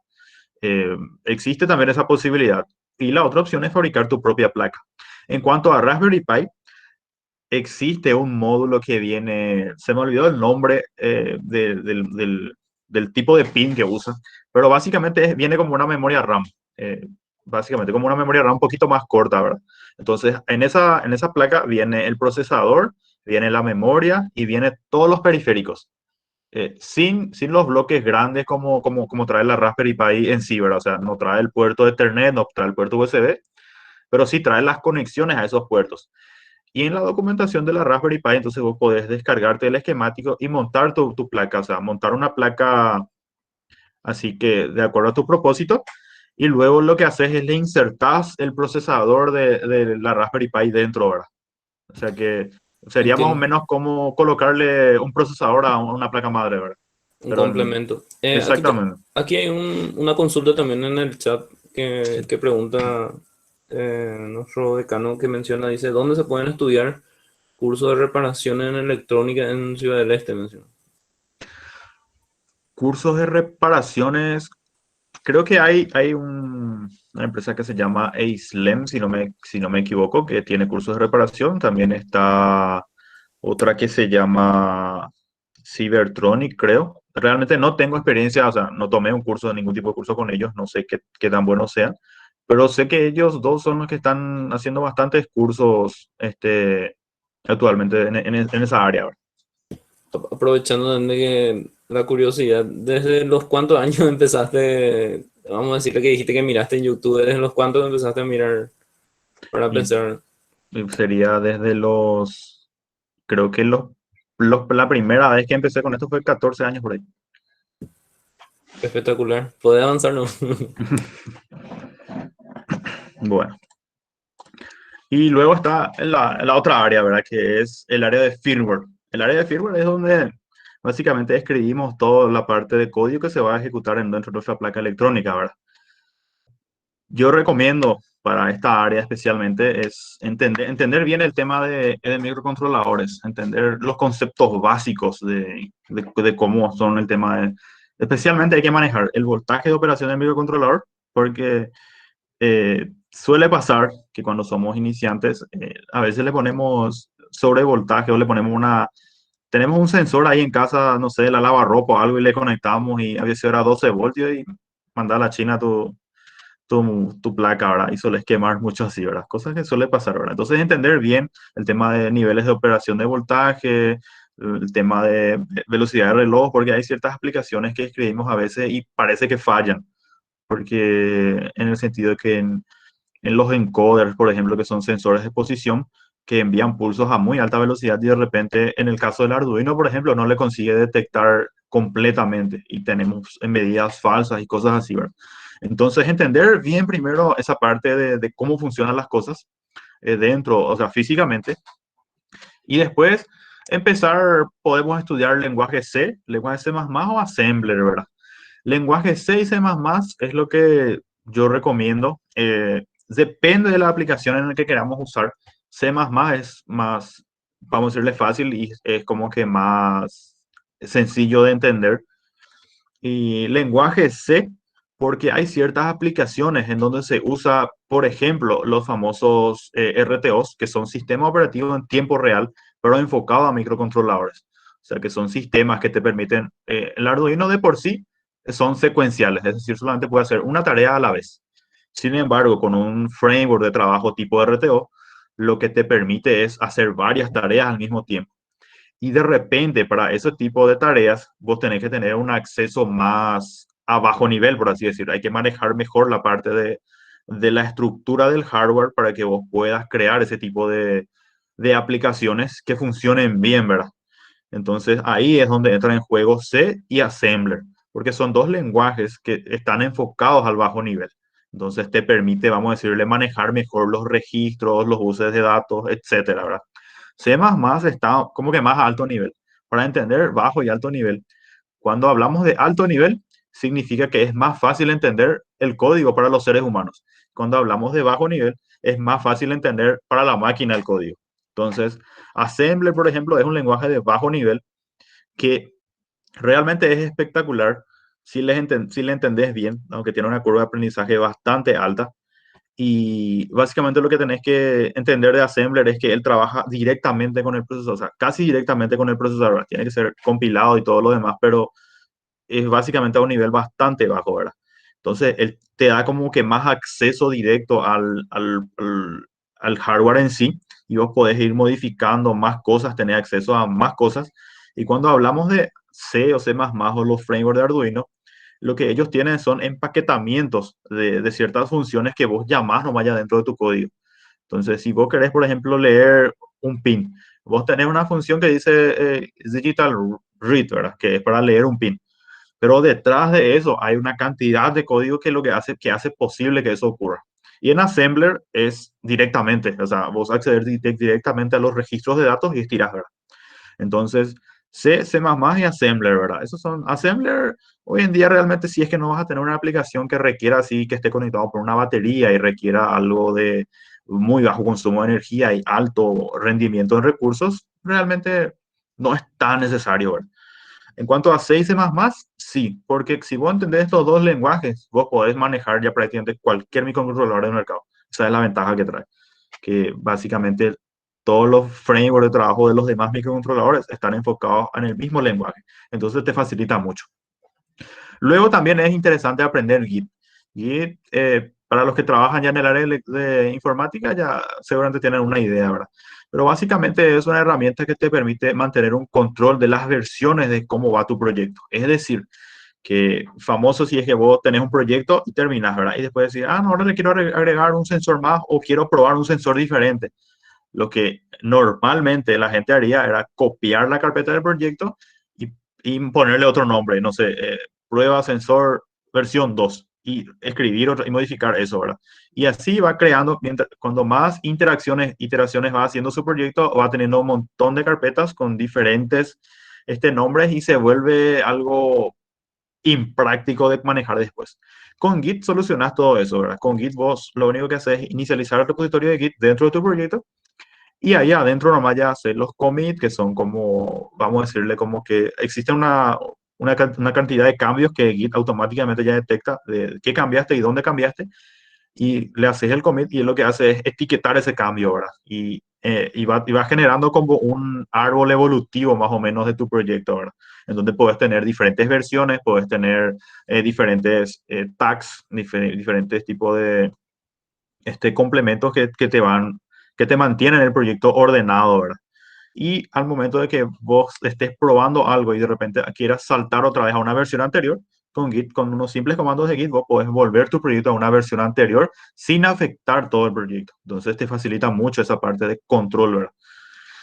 Speaker 2: Existe también esa posibilidad. Y la otra opción es fabricar tu propia placa. En cuanto a Raspberry Pi, existe un módulo que viene, se me olvidó el nombre del tipo de pin que usa, pero básicamente viene como una memoria RAM, básicamente como una memoria RAM un poquito más corta, ¿verdad? Entonces, en esa placa viene el procesador, viene la memoria y viene todos los periféricos. Sin los bloques grandes como trae la Raspberry Pi en sí, ¿verdad? O sea, no trae el puerto de Ethernet, no trae el puerto USB, pero sí trae las conexiones a esos puertos. Y en la documentación de la Raspberry Pi, entonces vos podés descargarte el esquemático y montar tu placa, o sea, montar una placa así que de acuerdo a tu propósito. Y luego lo que haces es le insertas el procesador de la Raspberry Pi dentro, ¿verdad? O sea que sería más o
Speaker 1: Entiendo.
Speaker 2: menos como colocarle un procesador a una placa madre, ¿verdad?
Speaker 1: Un
Speaker 2: Pero
Speaker 1: complemento.
Speaker 2: exactamente.
Speaker 1: Aquí hay una consulta también en el chat que pregunta nuestro decano que menciona, dice, ¿dónde se pueden estudiar cursos de reparación en electrónica en Ciudad del Este? Menciona.
Speaker 2: Cursos de reparaciones, creo que hay una empresa que se llama ASLEM, si no me equivoco, que tiene cursos de reparación. También está otra que se llama Cybertronic, creo. Realmente no tengo experiencia, o sea, no tomé un curso, ningún tipo de curso con ellos, no sé qué tan buenos sean, pero sé que ellos dos son los que están haciendo bastantes cursos actualmente en esa área, ¿verdad?
Speaker 1: Aprovechando también de que la curiosidad, ¿desde los cuántos años empezaste, vamos a decirle que dijiste que miraste en YouTube, desde los cuántos empezaste a mirar para
Speaker 2: Y
Speaker 1: pensar?
Speaker 2: sería desde creo que la primera vez que empecé con esto fue 14 años por ahí.
Speaker 1: Espectacular. ¿Podés avanzar, no?
Speaker 2: Bueno, y luego está la otra área, ¿verdad? Que es el área de firmware. El área de firmware es donde básicamente escribimos toda la parte de código que se va a ejecutar dentro de nuestra placa electrónica, ¿verdad? Yo recomiendo para esta área especialmente es entender bien el tema de microcontroladores, entender los conceptos básicos de cómo son el tema especialmente hay que manejar el voltaje de operación del microcontrolador, porque suele pasar que cuando somos iniciantes, a veces le ponemos sobrevoltaje o le ponemos tenemos un sensor ahí en casa, no sé, la lavarropa o algo y le conectamos y a veces era 12 voltios y manda a la China tu placa, ¿verdad? Y suele quemar mucho así, ¿verdad? Cosas que suele pasar, ¿verdad? Entonces entender bien el tema de niveles de operación de voltaje, el tema de velocidad de reloj, porque hay ciertas aplicaciones que escribimos a veces y parece que fallan, porque en el sentido de que en los encoders, por ejemplo, que son sensores de posición, que envían pulsos a muy alta velocidad y de repente, en el caso del Arduino, por ejemplo, no le consigue detectar completamente y tenemos medidas falsas y cosas así, ¿verdad? Entonces, entender bien primero esa parte de cómo funcionan las cosas dentro, o sea, físicamente, y después empezar, podemos estudiar lenguaje C++ o Assembler, ¿verdad? Lenguaje C y C++ es lo que yo recomiendo. Depende de la aplicación en la que queramos usar. C++ es más, vamos a decirle fácil y es como que más sencillo de entender. Y lenguaje C, porque hay ciertas aplicaciones en donde se usa, por ejemplo, los famosos RTOs, que son sistemas operativos en tiempo real, pero enfocados a microcontroladores. O sea, que son sistemas que te permiten, el Arduino de por sí son secuenciales, es decir, solamente puede hacer una tarea a la vez. Sin embargo, con un framework de trabajo tipo RTO, lo que te permite es hacer varias tareas al mismo tiempo. Y de repente, para ese tipo de tareas, vos tenés que tener un acceso más a bajo nivel, por así decirlo. Hay que manejar mejor la parte de la estructura del hardware para que vos puedas crear ese tipo de aplicaciones que funcionen bien, ¿verdad? Entonces ahí es donde entran en juego C y Assembler, porque son dos lenguajes que están enfocados al bajo nivel. Entonces te permite, vamos a decirle, manejar mejor los registros, los buses de datos, etcétera, ¿verdad? C++ está como que más a alto nivel. Para entender bajo y alto nivel, cuando hablamos de alto nivel, significa que es más fácil entender el código para los seres humanos. Cuando hablamos de bajo nivel, es más fácil entender para la máquina el código. Entonces, Assembler, por ejemplo, es un lenguaje de bajo nivel que Realmente es espectacular si le entendés bien, aunque tiene una curva de aprendizaje bastante alta. Y básicamente lo que tenés que entender de Assembler es que él trabaja directamente con el procesador, o sea, casi directamente con el procesador, ¿verdad? Tiene que ser compilado y todo lo demás, pero es básicamente a un nivel bastante bajo, ¿verdad? Entonces, él te da como que más acceso directo al hardware en sí y vos podés ir modificando más cosas, tener acceso a más cosas. Y cuando hablamos de C o C++ o los frameworks de Arduino, lo que ellos tienen son empaquetamientos de ciertas funciones que vos llamás no vaya dentro de tu código. Entonces, si vos querés, por ejemplo, leer un pin, vos tenés una función que dice digital read, ¿verdad? Que es para leer un pin. Pero detrás de eso hay una cantidad de código que lo que hace posible que eso ocurra. Y en Assembler es directamente, o sea, vos acceder directamente a los registros de datos y estiras, ¿verdad? Entonces, C, C++ y Assembler, ¿verdad? Esos son Assembler. Hoy en día realmente si es que no vas a tener una aplicación que requiera así, que esté conectado por una batería y requiera algo de muy bajo consumo de energía y alto rendimiento en recursos, realmente no es tan necesario, ¿verdad? En cuanto a C y C++, sí, porque si vos entendés estos dos lenguajes, vos podés manejar ya prácticamente cualquier microcontrolador del mercado. Esa es la ventaja que trae, que básicamente todos los frameworks de trabajo de los demás microcontroladores están enfocados en el mismo lenguaje. Entonces te facilita mucho. Luego también es interesante aprender Git. Git, para los que trabajan ya en el área de informática, ya seguramente tienen una idea, ¿verdad? Pero básicamente es una herramienta que te permite mantener un control de las versiones de cómo va tu proyecto. Es decir, que famoso si es que vos tenés un proyecto y terminás, ¿verdad? Y después decís, no, ahora le quiero agregar un sensor más o quiero probar un sensor diferente. Lo que normalmente la gente haría era copiar la carpeta del proyecto y, y ponerle otro nombre, no sé, prueba sensor versión 2 y escribir otro, y modificar eso, ¿verdad? Y así va creando, mientras, cuando más iteraciones va haciendo su proyecto, va teniendo un montón de carpetas con diferentes nombres y se vuelve algo impráctico de manejar después. Con Git solucionas todo eso, ¿verdad? Con Git vos lo único que haces es inicializar el repositorio de Git dentro de tu proyecto y ahí adentro nomás ya hacer los commits, que son como, vamos a decirle, como que existe una cantidad de cambios que Git automáticamente ya detecta de qué cambiaste y dónde cambiaste, y le haces el commit y lo que hace es etiquetar ese cambio, ¿verdad? Y va generando como un árbol evolutivo más o menos de tu proyecto, ¿verdad? En donde puedes tener diferentes versiones, puedes tener diferentes tags, diferentes tipos de complementos que te mantienen el proyecto ordenado, ¿verdad? Y al momento de que vos estés probando algo y de repente quieras saltar otra vez a una versión anterior, con Git, con unos simples comandos de Git, vos podés volver tu proyecto a una versión anterior sin afectar todo el proyecto. Entonces te facilita mucho esa parte de control, ¿verdad?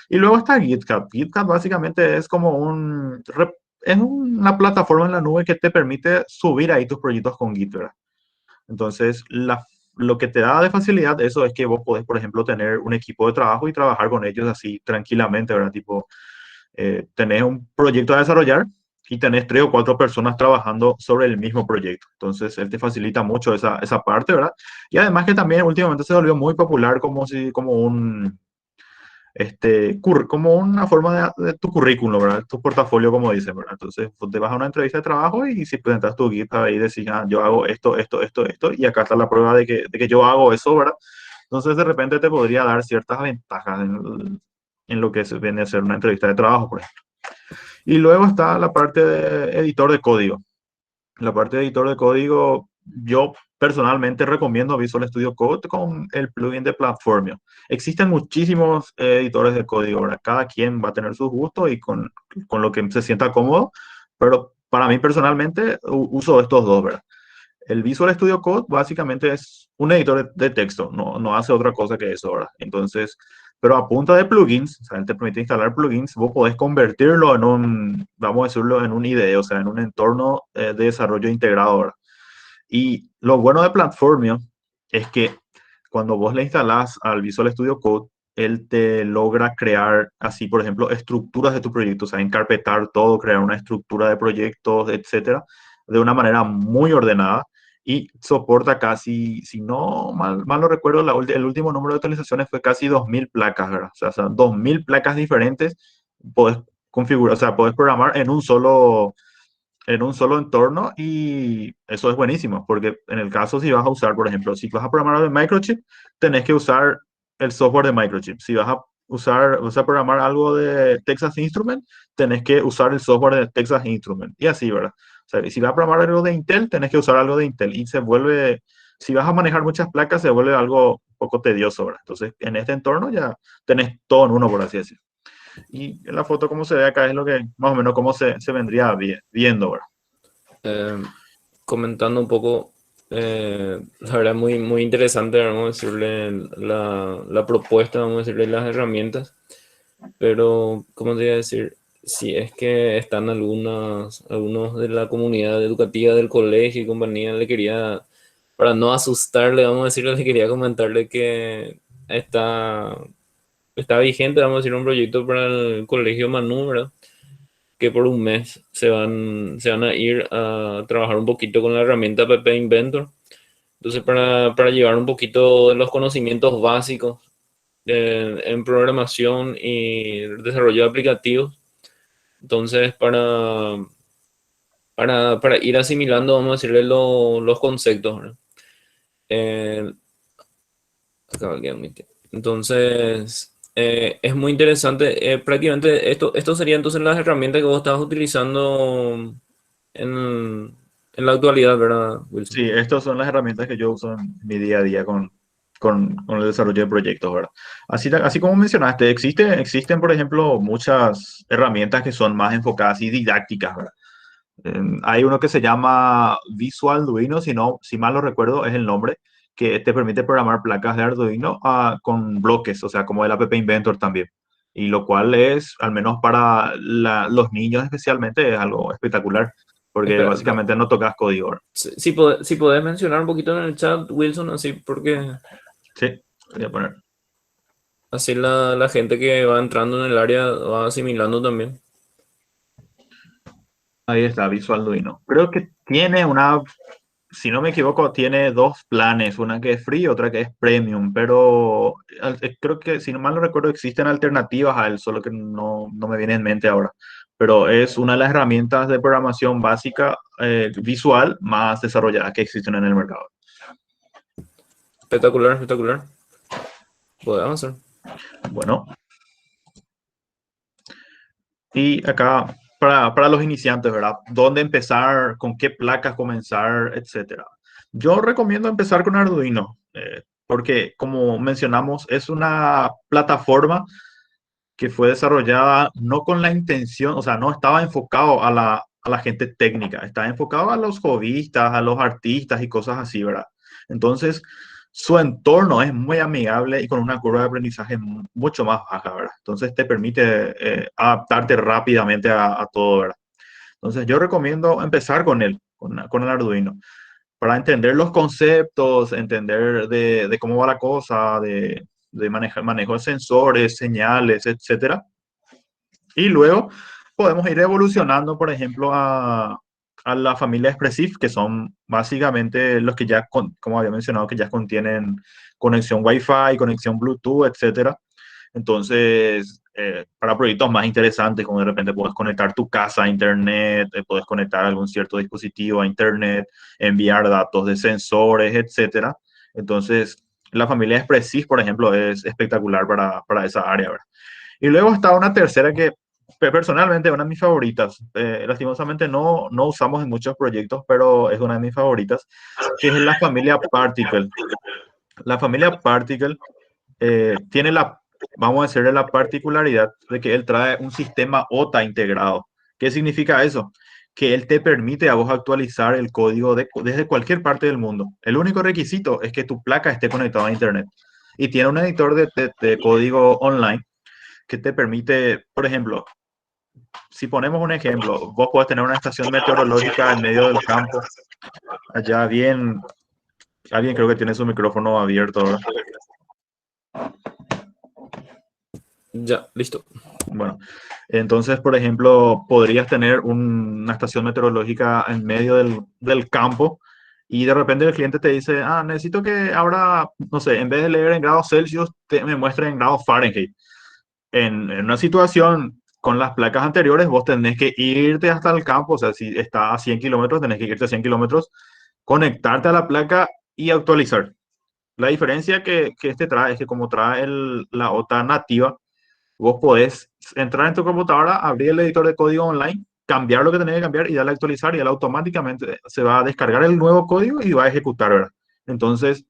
Speaker 2: Y luego está GitHub. GitHub básicamente es como es una plataforma en la nube que te permite subir ahí tus proyectos con Git, ¿verdad? Entonces, lo que te da de facilidad eso es que vos podés, por ejemplo, tener un equipo de trabajo y trabajar con ellos así tranquilamente, ¿verdad? Tipo, tenés un proyecto a desarrollar y tenés 3 o 4 personas trabajando sobre el mismo proyecto. Entonces, él te facilita mucho esa parte, ¿verdad? Y además que también últimamente se volvió muy popular como como una forma de tu currículum, ¿verdad? Tu portafolio, como dicen, ¿verdad? Entonces, pues, te vas a una entrevista de trabajo y si presentas tu GitHub ahí decís, yo hago esto, esto, esto, esto, y acá está la prueba de que yo hago eso, ¿verdad? Entonces, de repente te podría dar ciertas ventajas en lo que se viene a ser una entrevista de trabajo, por ejemplo. Y luego está la parte de editor de código. La parte de editor de código, yo personalmente recomiendo Visual Studio Code con el plugin de Platformio. Existen muchísimos editores de código, ¿verdad? Cada quien va a tener sus gustos y con lo que se sienta cómodo, pero para mí personalmente uso estos dos, ¿verdad? El Visual Studio Code básicamente es un editor de texto, no hace otra cosa que eso, ¿verdad? Entonces, pero a punta de plugins, o sea, él te permite instalar plugins, vos podés convertirlo en vamos a decirlo, en un IDE, o sea, en un entorno de desarrollo integrado, ¿verdad? Y lo bueno de Platformio es que cuando vos le instalás al Visual Studio Code, él te logra crear así, por ejemplo, estructuras de tu proyecto, o sea, encarpetar todo, crear una estructura de proyectos, etcétera, de una manera muy ordenada y soporta casi, si no mal no recuerdo, el último número de actualizaciones fue casi 2000 placas, ¿verdad? O sea, son 2000 placas diferentes, podés configurar, o sea, puedes programar en un solo entorno y eso es buenísimo, porque en el caso si vas a usar, por ejemplo, si vas a programar algo de Microchip, tenés que usar el software de Microchip. Si vas a programar algo de Texas Instruments, tenés que usar el software de Texas Instruments y así, ¿verdad? O sea, si vas a programar algo de Intel, tenés que usar algo de Intel y se vuelve, si vas a manejar muchas placas, se vuelve algo un poco tedioso, ¿verdad? Entonces, en este entorno ya tenés todo en uno, por así decirlo. Y en la foto, como se ve acá, es lo que más o menos cómo se vendría viendo, ¿verdad?
Speaker 1: Comentando un poco, la verdad muy, muy interesante, vamos a decirle, la propuesta, vamos a decirle, las herramientas, pero, ¿cómo te iba a decir? Si es que están algunos de la comunidad educativa del colegio y compañía, le quería, para no asustarle, vamos a decirle, le quería comentarle que está, está vigente, vamos a decir, un proyecto para el colegio Manu, ¿verdad? Que por un mes se van a ir a trabajar un poquito con la herramienta PP Inventor. Entonces, para llevar un poquito de los conocimientos básicos en programación y desarrollo de aplicativos. Entonces, para ir asimilando, vamos a decirle los conceptos, ¿verdad? Eh, acá queda mi tiempo. Entonces, es muy interesante. Prácticamente esto sería entonces las herramientas que vos estabas utilizando en la actualidad, ¿verdad, Wilson?
Speaker 2: Sí, estas son las herramientas que yo uso en mi día a día con el desarrollo de proyectos, ¿verdad? Así como mencionaste, existen, por ejemplo, muchas herramientas que son más enfocadas y didácticas, ¿verdad? Hay uno que se llama Visual Arduino, si mal lo recuerdo, es el nombre, que te permite programar placas de Arduino con bloques, o sea, como el App Inventor también. Y lo cual es, al menos para los niños especialmente, es algo espectacular, porque
Speaker 1: Espera,
Speaker 2: básicamente no tocas código, ¿verdad?
Speaker 1: si podés mencionar un poquito en el chat, Wilson, así porque
Speaker 2: Sí, voy a poner.
Speaker 1: así la gente que va entrando en el área va asimilando también.
Speaker 2: Ahí está, Visual Arduino. Creo que si no me equivoco, tiene dos planes, una que es free y otra que es premium, pero creo que, si no mal no recuerdo, existen alternativas a él, solo que no me viene en mente ahora. Pero es una de las herramientas de programación básica visual más desarrolladas que existen en el mercado.
Speaker 1: Espectacular, espectacular. Podemos avanzar.
Speaker 2: Bueno, y acá, para los iniciantes, ¿verdad? ¿Dónde empezar? ¿Con qué placas comenzar? Etcétera. Yo recomiendo empezar con Arduino, porque como mencionamos, es una plataforma que fue desarrollada no con la intención, o sea, no estaba enfocado a la gente técnica, estaba enfocado a los hobbyistas, a los artistas y cosas así, ¿verdad? Entonces, su entorno es muy amigable y con una curva de aprendizaje mucho más baja, ¿verdad? Entonces, te permite adaptarte rápidamente a todo, ¿verdad? Entonces, yo recomiendo empezar con él, con el Arduino, para entender los conceptos, entender de cómo va la cosa, de manejo de sensores, señales, etcétera. Y luego podemos ir evolucionando, por ejemplo, a la familia Expressif, que son básicamente los que ya, como había mencionado, que ya contienen conexión Wi-Fi, conexión Bluetooth, etcétera. Entonces, para proyectos más interesantes, como de repente puedes conectar tu casa a Internet, puedes conectar algún cierto dispositivo a Internet, enviar datos de sensores, etcétera. Entonces, la familia Expressif, por ejemplo, es espectacular para esa área, ¿verdad? Y luego está una tercera que personalmente es una de mis favoritas. Lastimosamente no usamos en muchos proyectos, pero es una de mis favoritas, que es la familia Particle. La familia Particle tiene vamos a decirle la particularidad de que él trae un sistema OTA integrado. ¿Qué significa eso? Que él te permite a vos actualizar el código desde cualquier parte del mundo. El único requisito es que tu placa esté conectada a Internet. Y tiene un editor de código online que te permite, por ejemplo, si ponemos un ejemplo, vos podés tener una estación meteorológica en medio del campo. Allá alguien creo que tiene su micrófono abierto, ¿verdad?
Speaker 1: Ya, listo.
Speaker 2: Bueno, entonces, por ejemplo, podrías tener una estación meteorológica en medio del campo y de repente el cliente te dice, necesito que ahora, no sé, en vez de leer en grados Celsius, me muestre en grados Fahrenheit. En una situación con las placas anteriores vos tenés que irte hasta el campo, o sea, si está a 100 kilómetros, tenés que irte a 100 kilómetros, conectarte a la placa y actualizar. La diferencia que este trae es que como trae la OTA nativa, vos podés entrar en tu computadora, abrir el editor de código online, cambiar lo que tenés que cambiar y darle a actualizar y él automáticamente se va a descargar el nuevo código y va a ejecutar, ¿verdad? Entonces,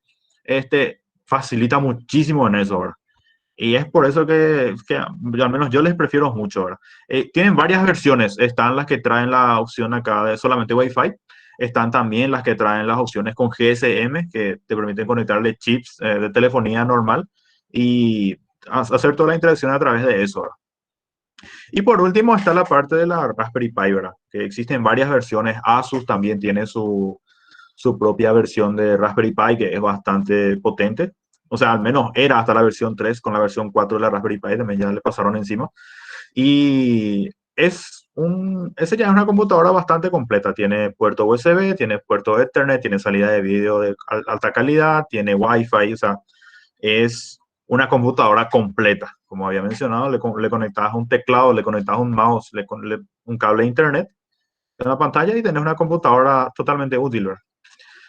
Speaker 2: facilita muchísimo en eso, ¿verdad? Y es por eso que al menos yo les prefiero mucho, ¿verdad? Tienen varias versiones. Están las que traen la opción acá de solamente Wi-Fi. Están también las que traen las opciones con GSM, que te permiten conectarle chips de telefonía normal y hacer toda la interacción a través de eso, ¿verdad? Y por último está la parte de la Raspberry Pi, ¿verdad? Que existen varias versiones. Asus también tiene su propia versión de Raspberry Pi, que es bastante potente. O sea, al menos era hasta la versión 3, con la versión 4 de la Raspberry Pi también ya le pasaron encima. Y ese ya es una computadora bastante completa. Tiene puerto USB, tiene puerto Ethernet, tiene salida de vídeo de alta calidad, tiene Wi-Fi, o sea, es una computadora completa. Como había mencionado, le conectas un teclado, le conectas un mouse, un cable de internet en la pantalla y tenés una computadora totalmente útil, ¿verdad?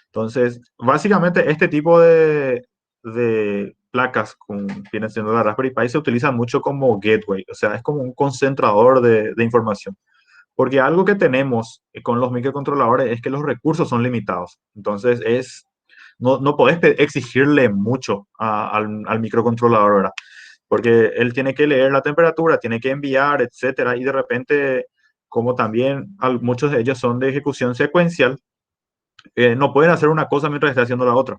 Speaker 2: Entonces, básicamente este tipo de placas, viene siendo la Raspberry Pi, se utilizan mucho como gateway, o sea, es como un concentrador de información. Porque algo que tenemos con los microcontroladores es que los recursos son limitados. Entonces, no podés exigirle mucho al microcontrolador, ¿verdad? Porque él tiene que leer la temperatura, tiene que enviar, etcétera, y de repente, como también muchos de ellos son de ejecución secuencial, no pueden hacer una cosa mientras está haciendo la otra.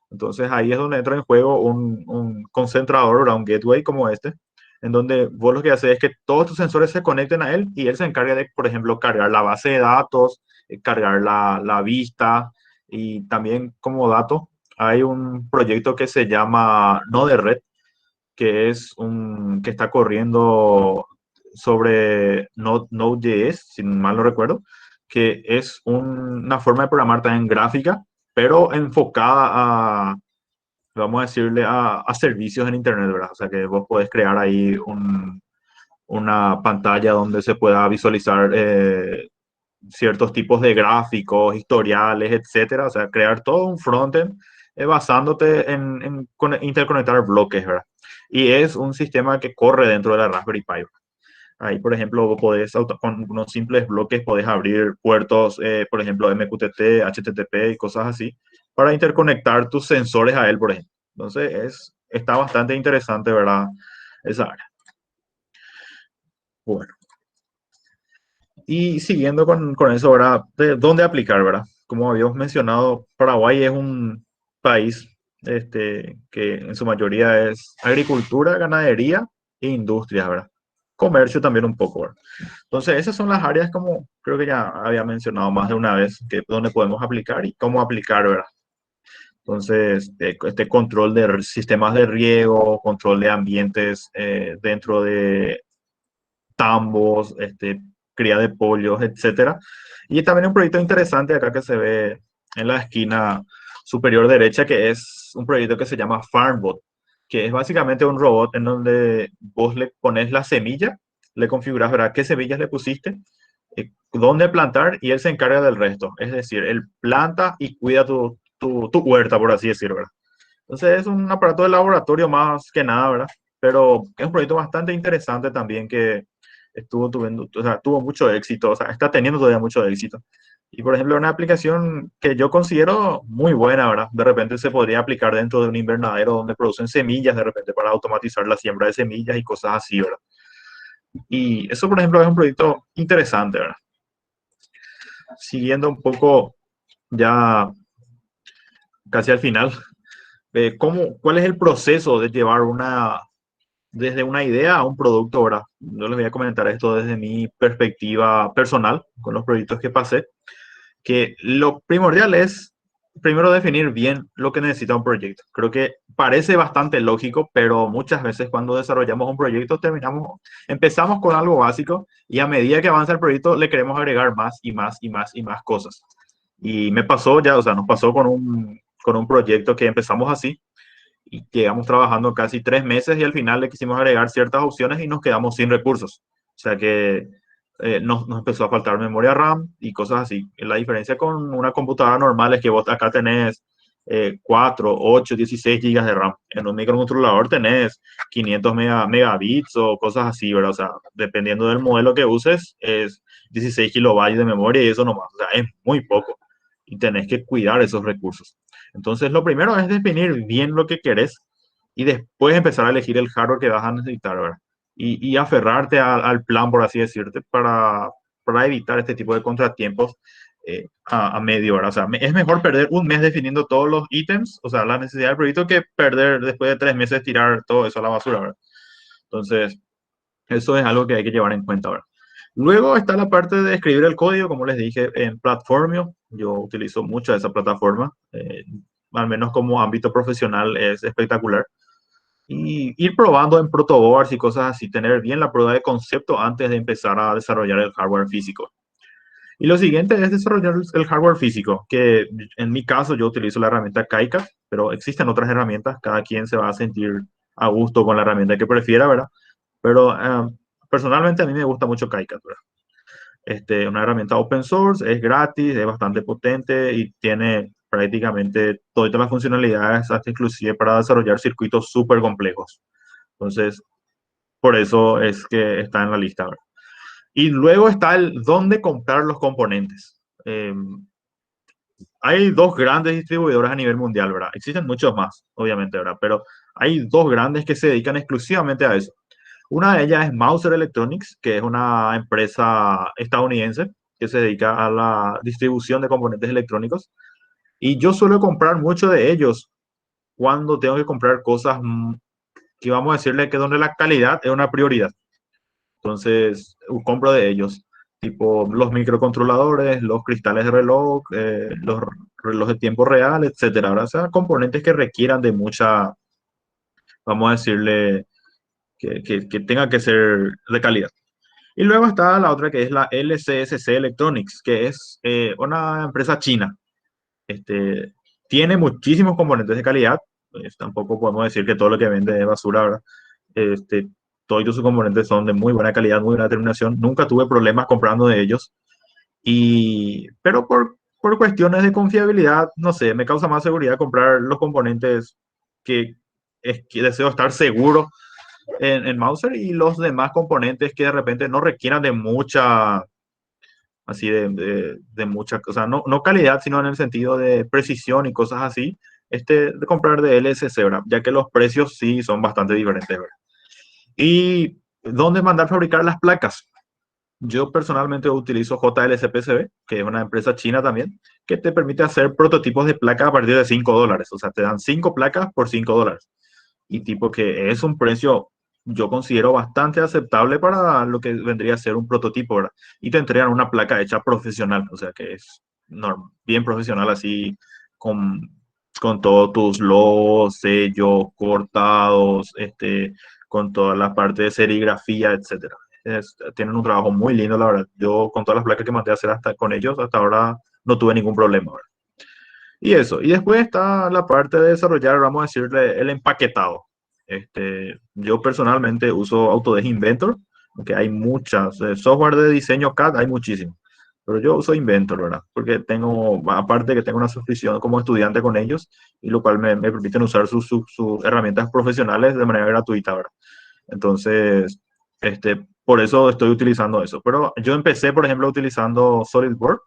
Speaker 2: Entonces ahí es donde entra en juego un concentrador o un gateway como este, en donde vos lo que haces es que todos tus sensores se conecten a él y él se encarga de, por ejemplo, cargar la base de datos, cargar la vista y también como dato hay un proyecto que se llama Node-RED, que está corriendo sobre Node.js, si mal no recuerdo, que es una forma de programar también gráfica, pero enfocada vamos a decirle, a servicios en Internet, ¿verdad? O sea, que vos podés crear ahí una pantalla donde se pueda visualizar ciertos tipos de gráficos, historiales, etcétera. O sea, crear todo un frontend basándote en interconectar bloques, ¿verdad? Y es un sistema que corre dentro de la Raspberry Pi. Ahí, por ejemplo, vos con unos simples bloques podés abrir puertos, por ejemplo, MQTT, HTTP y cosas así, para interconectar tus sensores a él, por ejemplo. Entonces, está bastante interesante, ¿verdad? Esa área. Bueno. Y siguiendo con eso, ¿verdad? ¿De dónde aplicar, verdad? Como habíamos mencionado, Paraguay es un país que en su mayoría es agricultura, ganadería e industria, ¿verdad? Comercio también un poco, ¿verdad? Entonces, esas son las áreas como creo que ya había mencionado más de una vez, que donde podemos aplicar y cómo aplicar, ¿verdad? Entonces, este control de sistemas de riego, control de ambientes dentro de tambos, cría de pollos, etcétera. Y también un proyecto interesante acá que se ve en la esquina superior derecha, que es un proyecto que se llama FarmBot, que es básicamente un robot en donde vos le pones la semilla, le configuras, ¿verdad?, qué semillas le pusiste, dónde plantar y él se encarga del resto. Es decir, él planta y cuida tu huerta, por así decirlo, ¿verdad? Entonces es un aparato de laboratorio más que nada, ¿verdad? Pero es un proyecto bastante interesante también que tuvo mucho éxito, o sea, está teniendo todavía mucho éxito. Y por ejemplo, una aplicación que yo considero muy buena, ¿verdad? De repente se podría aplicar dentro de un invernadero donde producen semillas, de repente para automatizar la siembra de semillas y cosas así, ¿verdad? Y eso, por ejemplo, es un proyecto interesante, ¿verdad? Siguiendo un poco ya casi al final, ¿cuál es el proceso de llevar desde una idea a un producto, ¿verdad? Yo les voy a comentar esto desde mi perspectiva personal, con los proyectos que pasé, que lo primordial es primero definir bien lo que necesita un proyecto. Creo que parece bastante lógico, pero muchas veces cuando desarrollamos un proyecto empezamos con algo básico y a medida que avanza el proyecto le queremos agregar más y más y más y más cosas. Y me pasó ya, o sea, nos pasó con un proyecto que empezamos así y llegamos trabajando casi 3 meses y al final le quisimos agregar ciertas opciones y nos quedamos sin recursos. sea que nos empezó a faltar memoria RAM y cosas así. La diferencia con una computadora normal es que vos acá tenés 4, 8, 16 gigas de RAM. En un microcontrolador tenés 500 megabits o cosas así, ¿verdad? O sea, dependiendo del modelo que uses, es 16 kilobytes de memoria y eso nomás. O sea, es muy poco y tenés que cuidar esos recursos. Entonces, lo primero es definir bien lo que querés y después empezar a elegir el hardware que vas a necesitar, ¿verdad? Y aferrarte al plan, por así decirte, para evitar este tipo de contratiempos a medio hora. O sea, es mejor perder un mes definiendo todos los ítems, o sea, la necesidad del proyecto, que perder después de 3 meses tirar todo eso a la basura, ¿verdad? Entonces, eso es algo que hay que llevar en cuenta ahora. Luego está la parte de escribir el código, como les dije, en Platformio. Yo utilizo mucho esa plataforma, al menos como ámbito profesional es espectacular. Y ir probando en protoboards y cosas así, tener bien la prueba de concepto antes de empezar a desarrollar el hardware físico. Y lo siguiente es desarrollar el hardware físico, que en mi caso yo utilizo la herramienta KiCad, pero existen otras herramientas, cada quien se va a sentir a gusto con la herramienta que prefiera, ¿verdad? Pero personalmente a mí me gusta mucho KiCad, ¿verdad? Una herramienta open source, es gratis, es bastante potente y tiene prácticamente todas las funcionalidades, hasta inclusive para desarrollar circuitos súper complejos. Entonces, por eso es que está en la lista, ¿verdad? Y luego está el dónde comprar los componentes. Hay dos grandes distribuidores a nivel mundial, ¿verdad? Existen muchos más, obviamente, ¿verdad? Pero hay dos grandes que se dedican exclusivamente a eso. Una de ellas es Mouser Electronics, que es una empresa estadounidense que se dedica a la distribución de componentes electrónicos. Y yo suelo comprar mucho de ellos cuando tengo que comprar cosas que vamos a decirle que donde la calidad es una prioridad. Entonces, compro de ellos, tipo los microcontroladores, los cristales de reloj, los relojes de tiempo real, etcétera. O sea, componentes que requieran de mucha, vamos a decirle, que tenga que ser de calidad. Y luego está la otra que es la LCSC Electronics, que es una empresa china. Este, tiene muchísimos componentes de calidad. Pues, tampoco podemos decir que todo lo que vende es basura, ¿verdad? Este, todos sus componentes son de muy buena calidad, muy buena terminación. Nunca tuve problemas comprando de ellos. Pero por cuestiones de confiabilidad, no sé, me causa más seguridad comprar los componentes que deseo estar seguro en Mouser, y los demás componentes que de repente no requieran de mucha, así de mucha, o sea, no calidad, sino en el sentido de precisión y cosas así, de comprar de LSC, ¿verdad? Ya que los precios sí son bastante diferentes, ¿verdad? ¿Y dónde mandar fabricar las placas? Yo personalmente utilizo JLC-PCB, que es una empresa china también, que te permite hacer prototipos de placas a partir de $5. O sea, te dan 5 placas por $5. Y tipo que es un precio, yo considero bastante aceptable para lo que vendría a ser un prototipo, ¿verdad? Y te entregan una placa hecha profesional, o sea que es bien profesional, así con, con todos tus logos, sellos, cortados, con toda la parte de serigrafía, etcétera. Tienen un trabajo muy lindo, la verdad. Yo con todas las placas que mandé a hacer hasta con ellos, hasta ahora no tuve ningún problema, ¿verdad? Y eso. Y después está la parte de desarrollar, vamos a decirle, el empaquetado. Yo personalmente uso Autodesk Inventor, aunque hay muchas. Software de diseño CAD hay muchísimo. Pero yo uso Inventor, ¿verdad? Porque tengo, aparte que tengo una suscripción como estudiante con ellos, y lo cual me permiten usar sus herramientas profesionales de manera gratuita, ¿verdad? Entonces, por eso estoy utilizando eso. Pero yo empecé, por ejemplo, utilizando SolidWorks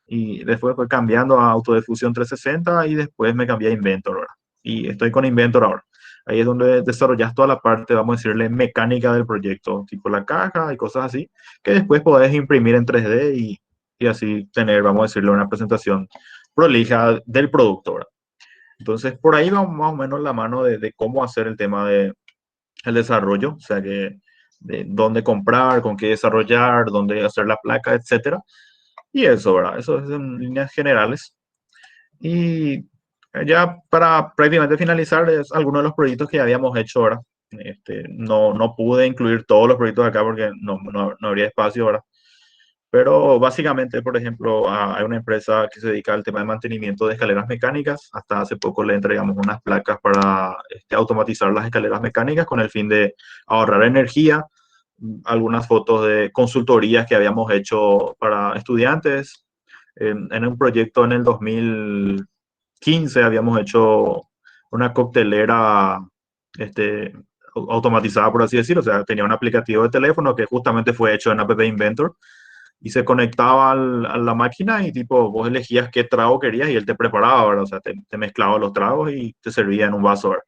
Speaker 2: y después fue cambiando a Autodesk Fusion 360 y después me cambié a Inventor ahora. Y estoy con Inventor ahora. Ahí es donde desarrollas toda la parte, vamos a decirle, mecánica del proyecto, tipo la caja y cosas así, que después podés imprimir en 3D y así tener, vamos a decirle, una presentación prolija del producto, ¿verdad? Entonces, por ahí va más o menos la mano de cómo hacer el tema del desarrollo, o sea, que de dónde comprar, con qué desarrollar, dónde hacer la placa, etcétera. Y eso, ¿verdad? Eso es en líneas generales. Y ya para prácticamente finalizar, es algunos de los proyectos que ya habíamos hecho ahora. No pude incluir todos los proyectos acá porque no habría espacio ahora. Pero básicamente, por ejemplo, hay una empresa que se dedica al tema de mantenimiento de escaleras mecánicas. Hasta hace poco le entregamos unas placas para automatizar las escaleras mecánicas con el fin de ahorrar energía, algunas fotos de consultorías que habíamos hecho para estudiantes. En un proyecto en el 2015 habíamos hecho una coctelera este, automatizada, por así decirlo. O sea, tenía un aplicativo de teléfono que justamente fue hecho en App Inventor y se conectaba a la máquina y tipo, vos elegías qué trago querías y él te preparaba, ¿verdad? O sea, te mezclaba los tragos y te servía en un vaso, ¿verdad?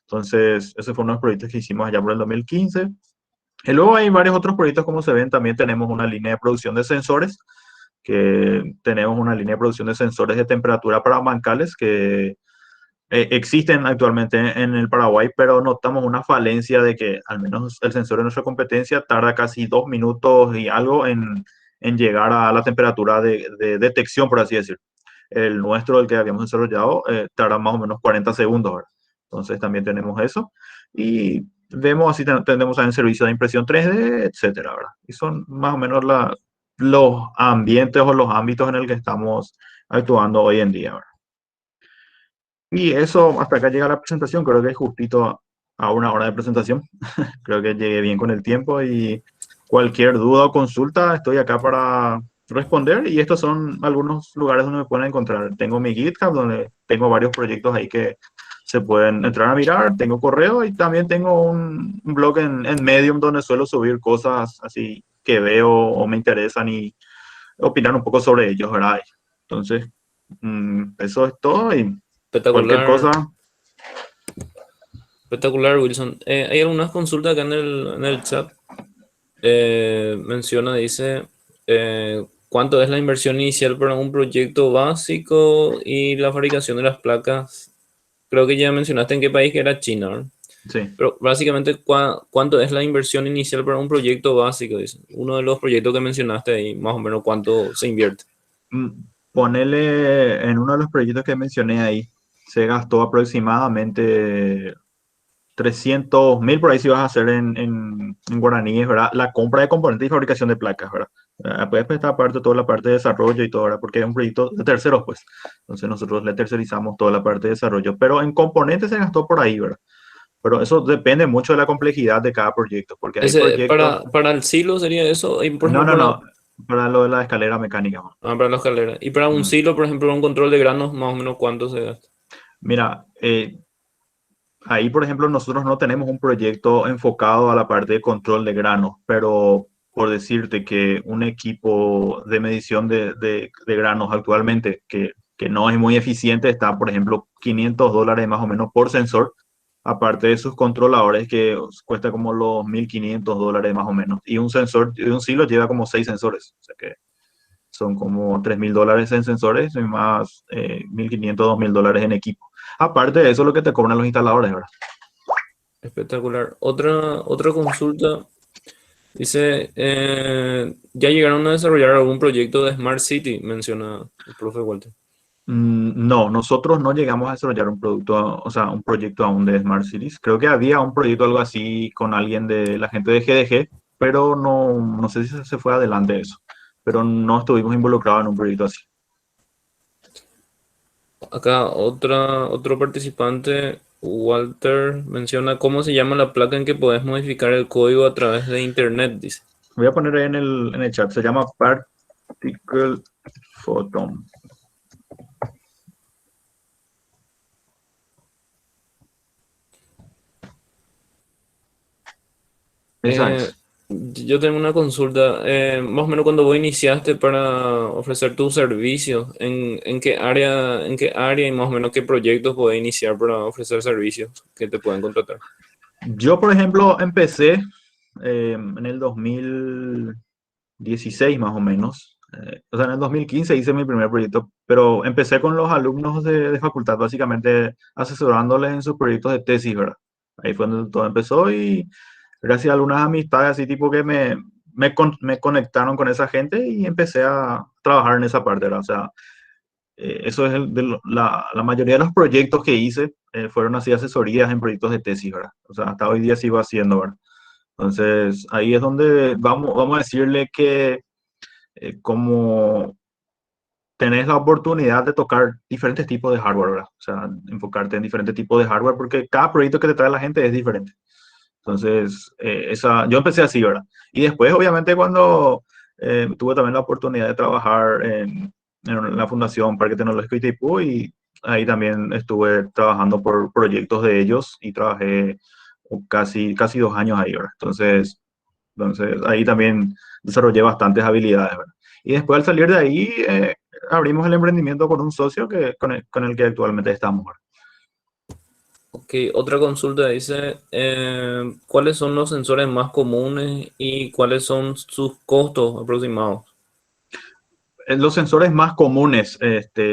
Speaker 2: Entonces, ese fue uno de los proyectos que hicimos allá por el 2015. Y luego hay varios otros proyectos, como se ven, también tenemos una línea de producción de sensores, que tenemos una línea de producción de sensores de temperatura para bancales que existen actualmente en el Paraguay, pero notamos una falencia de que al menos el sensor de nuestra competencia tarda casi 2 minutos y algo en llegar a la temperatura de detección, por así decir. El nuestro, el que habíamos desarrollado, tarda más o menos 40 segundos, ¿verdad? Entonces también tenemos eso. Y vemos así, tenemos también servicio de impresión 3D, etcétera, ¿verdad? Y son más o menos los ambientes o los ámbitos en el que estamos actuando hoy en día, ¿verdad? Y eso, hasta acá llega la presentación, creo que es justito a una hora de presentación. Creo que llegué bien con el tiempo y cualquier duda o consulta estoy acá para responder. Y estos son algunos lugares donde me pueden encontrar. Tengo mi GitHub, donde tengo varios proyectos ahí que se pueden entrar a mirar. Tengo correo y también tengo un blog en Medium donde suelo subir cosas así que veo o me interesan y opinar un poco sobre ellos, ¿verdad? Entonces, eso es todo y cualquier
Speaker 1: Espectacular,
Speaker 2: cosa.
Speaker 1: espectacular, Wilson. Hay algunas consultas acá en el chat. Menciona, dice, cuánto es la inversión inicial para un proyecto básico y la fabricación de las placas. Creo que ya mencionaste en qué país, que era China, ¿verdad?
Speaker 2: Sí.
Speaker 1: Pero básicamente, ¿cuánto es la inversión inicial para un proyecto básico? Dice. Uno de los proyectos que mencionaste ahí, más o menos cuánto se invierte.
Speaker 2: Mm, Ponele en uno de los proyectos que mencioné ahí, se gastó aproximadamente 300.000 por ahí si vas a hacer en guaraníes, ¿verdad? La compra de componentes y fabricación de placas, ¿verdad? Puedes prestar aparte toda la parte de desarrollo y todo, ¿verdad? Porque es un proyecto de terceros, pues. Entonces nosotros le tercerizamos toda la parte de desarrollo, pero en componentes se gastó por ahí, ¿verdad? Pero eso depende mucho de la complejidad de cada proyecto, porque hay
Speaker 1: Ese,
Speaker 2: proyectos.
Speaker 1: para el silo sería eso, y por
Speaker 2: No,
Speaker 1: ejemplo,
Speaker 2: no, no, para lo de la escalera mecánica.
Speaker 1: para la escalera. Y para un
Speaker 2: Mm.
Speaker 1: silo, por ejemplo, un control de granos, más o menos cuánto se gasta.
Speaker 2: Mira, ahí, por ejemplo, nosotros no tenemos un proyecto enfocado a la parte de control de granos, pero por decirte que un equipo de medición de granos actualmente que no es muy eficiente está, por ejemplo, $500 más o menos por sensor, aparte de sus controladores que cuesta como los $1.500 más o menos. Y un sensor de un silo lleva como 6 sensores, o sea que son como $3.000 en sensores y más 1.500, $2.000 en equipo. Aparte de eso, lo que te cobran los instaladores, ¿verdad?
Speaker 1: Espectacular. Otra consulta. Dice, ¿ya llegaron a desarrollar algún proyecto de Smart City? Menciona el profe Walter.
Speaker 2: No, nosotros no llegamos a desarrollar un producto, o sea, un proyecto aún de Smart Cities. Creo que había un proyecto algo así con alguien de la gente de GDG, pero no sé si se fue adelante eso. Pero no estuvimos involucrados en un proyecto así.
Speaker 1: Acá otro participante, Walter, menciona cómo se llama la placa en que podés modificar el código a través de internet, dice.
Speaker 2: Voy a poner ahí en el chat, se llama Particle Photon. Esa
Speaker 1: Eh,
Speaker 2: es.
Speaker 1: yo tengo una consulta. Más o menos cuando vos iniciaste para ofrecer tus servicios, en qué área y más o menos qué proyectos podés iniciar para ofrecer servicios que te puedan contratar?
Speaker 2: Yo, por ejemplo, empecé en el 2016 más o menos. O sea, en el 2015 hice mi primer proyecto, pero empecé con los alumnos de facultad, básicamente asesorándoles en sus proyectos de tesis, ¿verdad? Ahí fue donde todo empezó y gracias a algunas amistades así tipo que me conectaron con esa gente y empecé a trabajar en esa parte, ¿verdad? O sea, eso es la mayoría de los proyectos que hice fueron así asesorías en proyectos de tesis, ¿verdad? O sea, hasta hoy día sigo haciendo, ¿verdad? Entonces, ahí es donde vamos a decirle que como tenés la oportunidad de tocar diferentes tipos de hardware, ¿verdad? O sea, enfocarte en diferentes tipos de hardware porque cada proyecto que te trae la gente es diferente. Entonces, yo empecé así, ¿verdad? Y después, obviamente, cuando tuve también la oportunidad de trabajar en la Fundación Parque Tecnológico Itaipú, y ahí también estuve trabajando por proyectos de ellos y trabajé casi 2 años ahí, ¿verdad? Entonces ahí también desarrollé bastantes habilidades, ¿verdad? Y después al salir de ahí, abrimos el emprendimiento con un socio con el que actualmente estamos, ¿verdad?
Speaker 1: Ok, otra consulta dice, ¿cuáles son los sensores más comunes y cuáles son sus costos aproximados?
Speaker 2: Los sensores más comunes,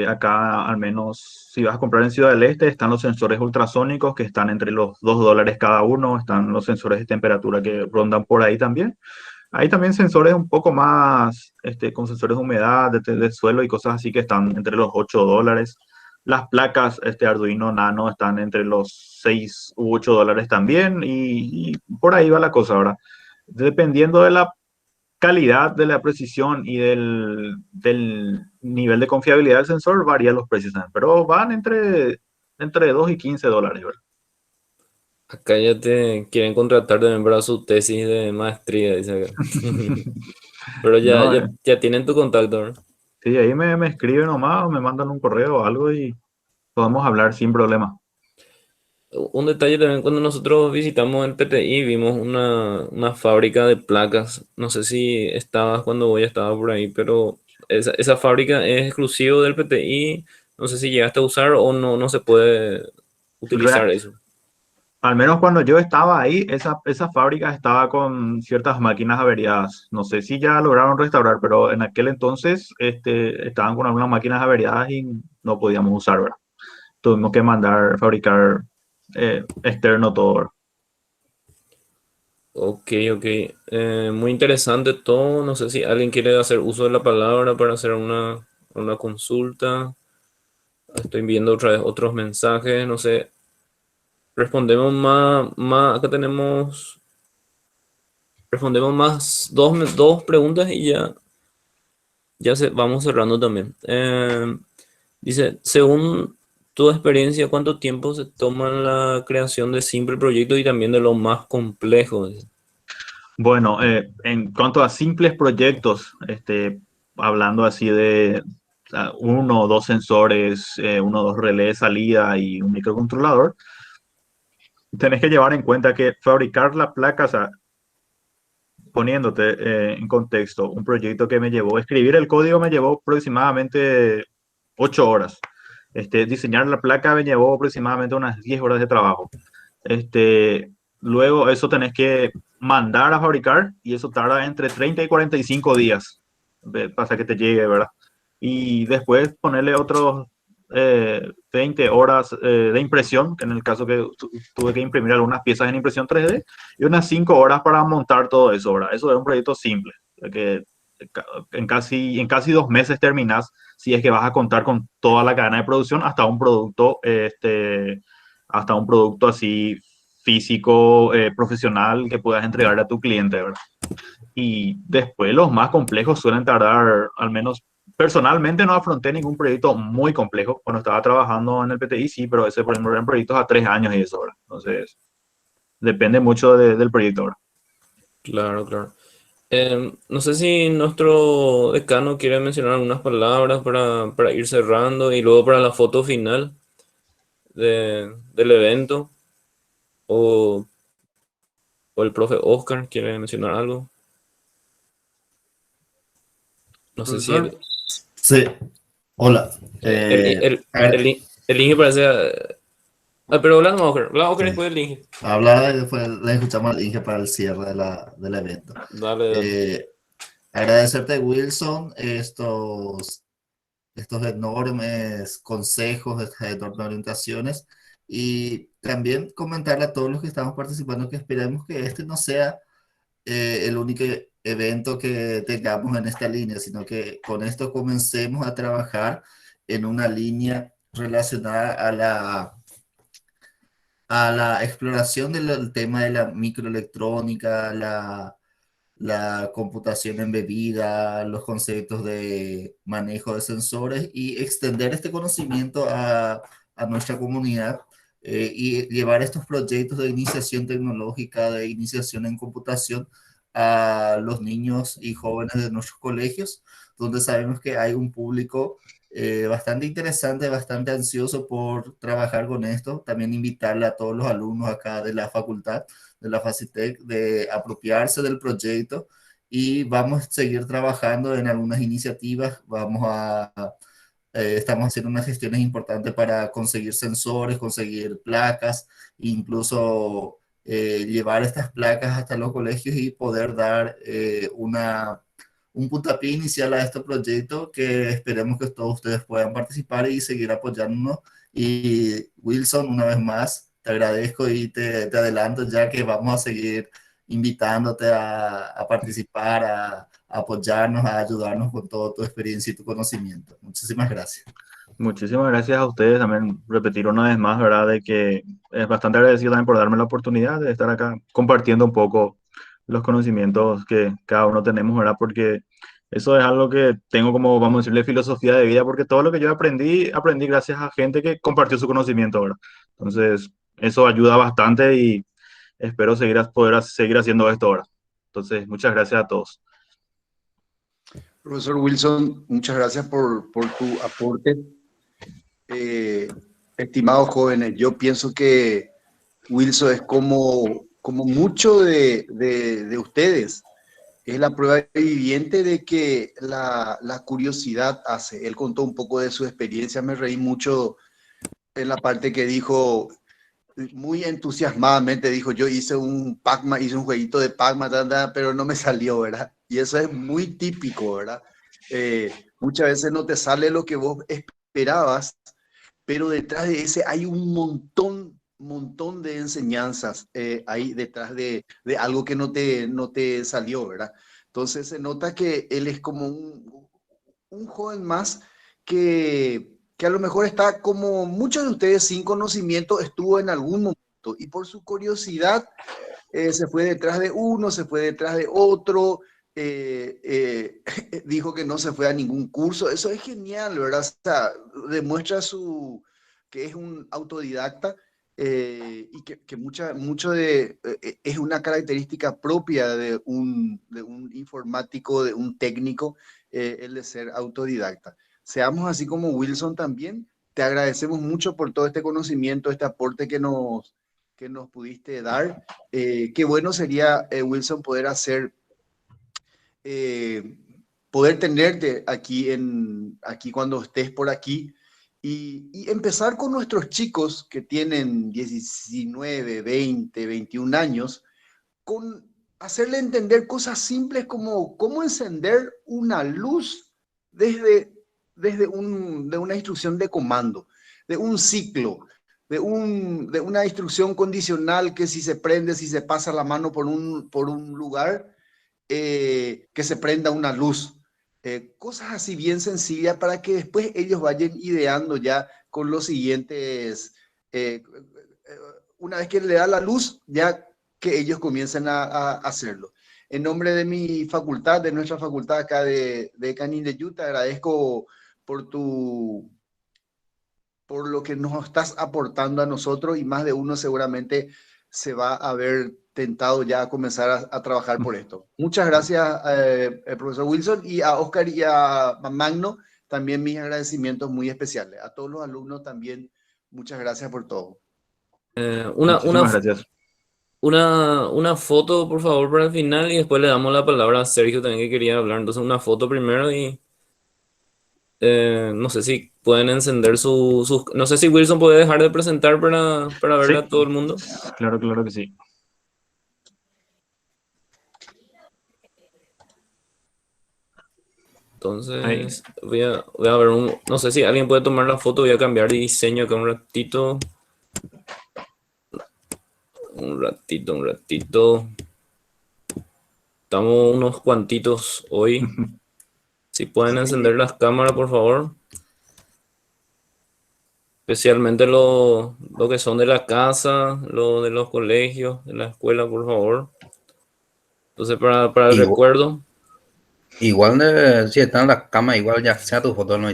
Speaker 2: acá al menos si vas a comprar en Ciudad del Este, están los sensores ultrasónicos que están entre los $2 cada uno, están los sensores de temperatura que rondan por ahí también. Hay también sensores un poco más, con sensores de humedad, de suelo y cosas así que están entre los $8. Las placas, Arduino Nano están entre los $6 u $8 también, y por ahí va la cosa ahora. Dependiendo de la calidad, de la precisión y del nivel de confiabilidad del sensor, varían los precios también, pero van entre $2 y $15, ¿verdad?
Speaker 1: Acá ya te quieren contratar también para su tesis de maestría, dice acá. Pero ya,
Speaker 2: No,
Speaker 1: ya, ya tienen tu contacto, ¿verdad?
Speaker 2: sí, ahí me escriben nomás o me mandan un correo o algo y podemos hablar sin problema.
Speaker 1: Un detalle también, cuando nosotros visitamos el PTI, vimos una fábrica de placas. No sé si estabas cuando voy estaba por ahí, pero esa fábrica es exclusivo del PTI. No sé si llegaste a usar o no se puede utilizar
Speaker 2: Re-
Speaker 1: eso.
Speaker 2: Al menos cuando yo estaba ahí, esa fábrica estaba con ciertas máquinas averiadas. No sé si ya lograron restaurar, pero en aquel entonces estaban con algunas máquinas averiadas y no podíamos usar, ¿verdad? Tuvimos que mandar fabricar externo todo, ¿verdad?
Speaker 1: Ok, ok. Muy interesante todo. No sé si alguien quiere hacer uso de la palabra para hacer una consulta. Estoy viendo otra vez otros mensajes. No sé. Respondemos acá respondemos más dos preguntas y vamos cerrando también. Dice, según tu experiencia, ¿cuánto tiempo se toma la creación de simple proyecto y también de lo más complejo? Dice.
Speaker 2: Bueno, en cuanto a simples proyectos, hablando así de uno o dos sensores, uno o dos relés de salida y un microcontrolador, tenés que llevar en cuenta que fabricar la placa, o sea, poniéndote en contexto, un proyecto que me llevó, escribir el código me llevó aproximadamente 8 horas. Diseñar la placa me llevó aproximadamente unas 10 horas de trabajo. Luego eso tenés que mandar a fabricar y eso tarda entre 30 y 45 días para que te llegue, ¿verdad? Y después ponerle otros 20 horas de impresión, que en el caso que tuve que imprimir algunas piezas en impresión 3D, y unas 5 horas para montar todo eso, ¿verdad? Eso es un proyecto simple, que en casi 2 meses terminas, si es que vas a contar con toda la cadena de producción hasta un producto así físico, profesional, que puedas entregarle a tu cliente, ¿verdad? Y después los más complejos suelen tardar, al menos personalmente no afronté ningún proyecto muy complejo cuando estaba trabajando en el PTI, sí, pero ese, por ejemplo, eran proyectos a 3 años y eso, ¿verdad? Entonces, depende mucho del proyecto, ¿verdad?
Speaker 1: Claro, claro. No sé si nuestro decano quiere mencionar algunas palabras para ir cerrando y luego para la foto final del evento o, o el profe Oscar quiere mencionar algo. No sé si
Speaker 4: Profesor. Sí, hola.
Speaker 1: el Inge parece... pero hablamos Oscar
Speaker 4: Sí.
Speaker 1: después del Inge.
Speaker 4: Habla y después le escuchamos al Inge para el cierre del evento.
Speaker 1: Dale, dale.
Speaker 4: Agradecerte, Wilson, estos enormes consejos, estas enormes orientaciones, y también comentarle a todos los que estamos participando que esperemos que este no sea el único evento que tengamos en esta línea, sino que con esto comencemos a trabajar en una línea relacionada a la exploración del tema de la microelectrónica, la computación embebida, los conceptos de manejo de sensores y extender este conocimiento a nuestra comunidad, y llevar estos proyectos de iniciación tecnológica, de iniciación en computación a los niños y jóvenes de nuestros colegios, donde sabemos que hay un público bastante interesante, bastante ansioso por trabajar con esto. También invitarle a todos los alumnos acá de la facultad, de la Facitec, de apropiarse del proyecto y vamos a seguir trabajando en algunas iniciativas. Estamos haciendo unas gestiones importantes para conseguir sensores, conseguir placas, incluso llevar estas placas hasta los colegios y poder dar un puntapié inicial a este proyecto que esperemos que todos ustedes puedan participar y seguir apoyándonos. Y Wilson, una vez más, te agradezco y te adelanto ya que vamos a seguir invitándote a participar, a apoyarnos, a ayudarnos con toda tu experiencia y tu conocimiento. Muchísimas gracias.
Speaker 2: Muchísimas gracias a ustedes. También repetir una vez más, ¿verdad? De que es bastante agradecido también por darme la oportunidad de estar acá compartiendo un poco los conocimientos que cada uno tenemos, ¿verdad? Porque eso es algo que tengo como, vamos a decirle, filosofía de vida, porque todo lo que yo aprendí gracias a gente que compartió su conocimiento, ¿verdad? Entonces, eso ayuda bastante y espero poder seguir haciendo esto ahora. Entonces, muchas gracias a todos.
Speaker 5: Profesor Wilson, muchas gracias por tu aporte. Estimados jóvenes, yo pienso que Wilson es como mucho de ustedes. Es la prueba viviente de que la curiosidad hace. Él contó un poco de su experiencia, me reí mucho en la parte que dijo, muy entusiasmadamente dijo, yo hice un Pac-Man, hice un jueguito de Pac-Man, pero no me salió, ¿verdad? Y eso es muy típico, ¿verdad? Muchas veces no te sale lo que vos esperabas, pero detrás de ese hay un montón de enseñanzas ahí detrás de algo que no te salió, ¿verdad? Entonces se nota que él es como un joven más que a lo mejor está como muchos de ustedes sin conocimiento, estuvo en algún momento y por su curiosidad se fue detrás de uno, se fue detrás de otro, dijo que no se fue a ningún curso. Eso es genial, ¿verdad? O sea, demuestra que es un autodidacta y que es una característica propia de un informático, de un técnico, el de ser autodidacta. Seamos así como Wilson también. Te agradecemos mucho por todo este conocimiento, este aporte que nos pudiste dar. Qué bueno sería, Wilson, poder tenerte aquí cuando estés por aquí y empezar con nuestros chicos que tienen 19, 20, 21 años, con hacerle entender cosas simples como cómo encender una luz desde de una instrucción de comando, de un ciclo, de una instrucción condicional que si se prende, si se pasa la mano por un lugar, que se prenda una luz. Cosas así bien sencillas para que después ellos vayan ideando ya con los siguientes, una vez que le da la luz, ya que ellos comiencen a hacerlo. En nombre de mi facultad, de nuestra facultad acá de Canindeyú, te agradezco por lo que nos estás aportando a nosotros y más de uno seguramente se va a ver tentado ya a comenzar a trabajar por esto. Muchas gracias, profesor Wilson, y a Oscar y a Magno, también mis agradecimientos muy especiales. A todos los alumnos también, muchas gracias por todo.
Speaker 2: Muchísimas gracias.
Speaker 1: Una foto, por favor, para el final y después le damos la palabra a Sergio también que quería hablar. Entonces una foto primero y no sé si pueden encender sus... No sé si Wilson puede dejar de presentar para verla a todo el mundo.
Speaker 2: Claro que sí.
Speaker 1: Entonces voy a ver no sé si alguien puede tomar la foto, voy a cambiar de diseño acá un ratito. Un ratito. Estamos unos cuantitos hoy. Si pueden encender las cámaras, por favor. Especialmente lo que son de la casa, lo de los colegios, de la escuela, por favor. Entonces, para el recuerdo.
Speaker 6: Igual si están en la cama, igual ya sea tu foto, ¿no?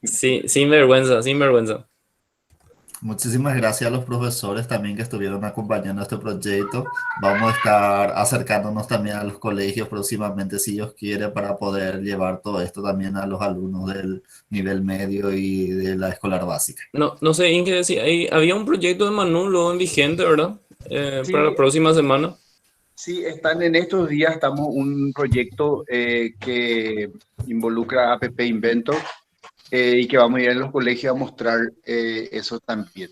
Speaker 1: Sí, sin vergüenza.
Speaker 4: Muchísimas gracias a los profesores también que estuvieron acompañando este proyecto. Vamos a estar acercándonos también a los colegios próximamente, si Dios quiere, para poder llevar todo esto también a los alumnos del nivel medio y de la escolar básica.
Speaker 1: No sé, Inge, si había un proyecto de Manu luego en vigente, ¿verdad? Para la
Speaker 5: Sí,
Speaker 1: próxima semana.
Speaker 5: sí, están en estos días, estamos un proyecto que involucra APP Invento y que vamos a ir a los colegios a mostrar eso también.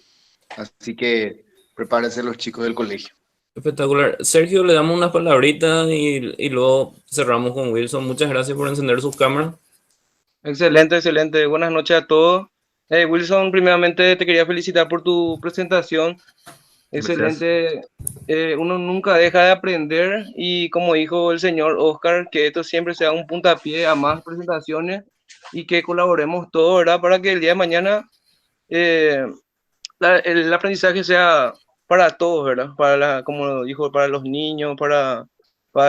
Speaker 5: Así que prepárense los chicos del colegio.
Speaker 1: Espectacular. Sergio, le damos unas palabritas y luego cerramos con Wilson. Muchas gracias por encender sus cámaras.
Speaker 7: Excelente, excelente. Buenas noches a todos. Wilson, primeramente te quería felicitar por tu presentación.
Speaker 2: Gracias.
Speaker 7: Excelente. Uno nunca deja de aprender y como dijo el señor Oscar, que esto siempre sea un puntapié a más presentaciones y que colaboremos todos, ¿verdad? Para que el día de mañana eh, el aprendizaje sea para todos, ¿verdad? Como dijo, para los niños, para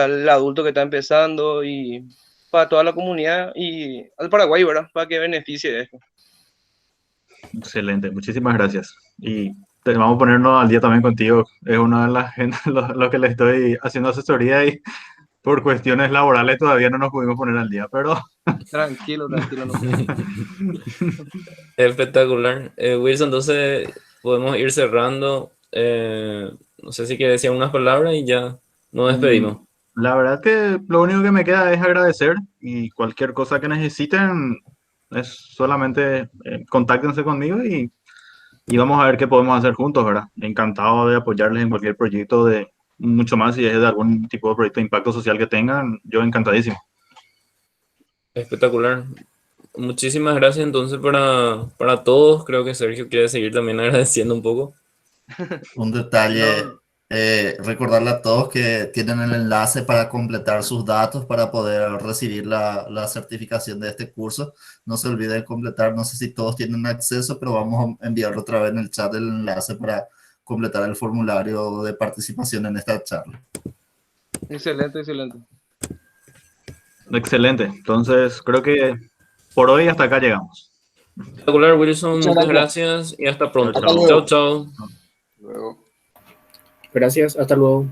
Speaker 7: el adulto que está empezando y para toda la comunidad y al Paraguay, ¿verdad? Para que beneficie de esto.
Speaker 2: Excelente, muchísimas gracias. Y vamos a ponernos al día también contigo. Es una de las gente lo que le estoy haciendo asesoría y por cuestiones laborales todavía no nos pudimos poner al día, pero
Speaker 7: Tranquilo, tranquilo. No.
Speaker 1: Espectacular. Wilson, entonces podemos ir cerrando. No sé si quieres decir unas palabras y ya nos despedimos.
Speaker 2: la verdad que lo único que me queda es agradecer y cualquier cosa que necesiten es solamente contáctense conmigo y vamos a ver qué podemos hacer juntos, ¿verdad? Encantado de apoyarles en cualquier proyecto de mucho más si es de algún tipo de proyecto de impacto social que tengan, yo encantadísimo.
Speaker 1: Espectacular. Muchísimas gracias entonces para todos. Creo que Sergio quiere seguir también agradeciendo un poco.
Speaker 4: Un detalle,
Speaker 7: No,
Speaker 4: recordarle a todos que tienen el enlace para completar sus datos para poder recibir la certificación de este curso. No se olviden completar, no sé si todos tienen acceso, pero vamos a enviarlo otra vez en el chat el enlace para completar el formulario de participación en esta charla.
Speaker 7: excelente, excelente.
Speaker 2: Excelente. Entonces, creo que por hoy hasta acá llegamos.
Speaker 1: Espectacular, Wilson.
Speaker 5: Muchas
Speaker 1: Muchas
Speaker 5: gracias.
Speaker 1: gracias y hasta pronto.
Speaker 2: Chao,
Speaker 5: Hasta
Speaker 2: chao.
Speaker 1: Chao,
Speaker 5: luego.
Speaker 1: chao.
Speaker 5: Luego.
Speaker 8: Gracias, hasta luego.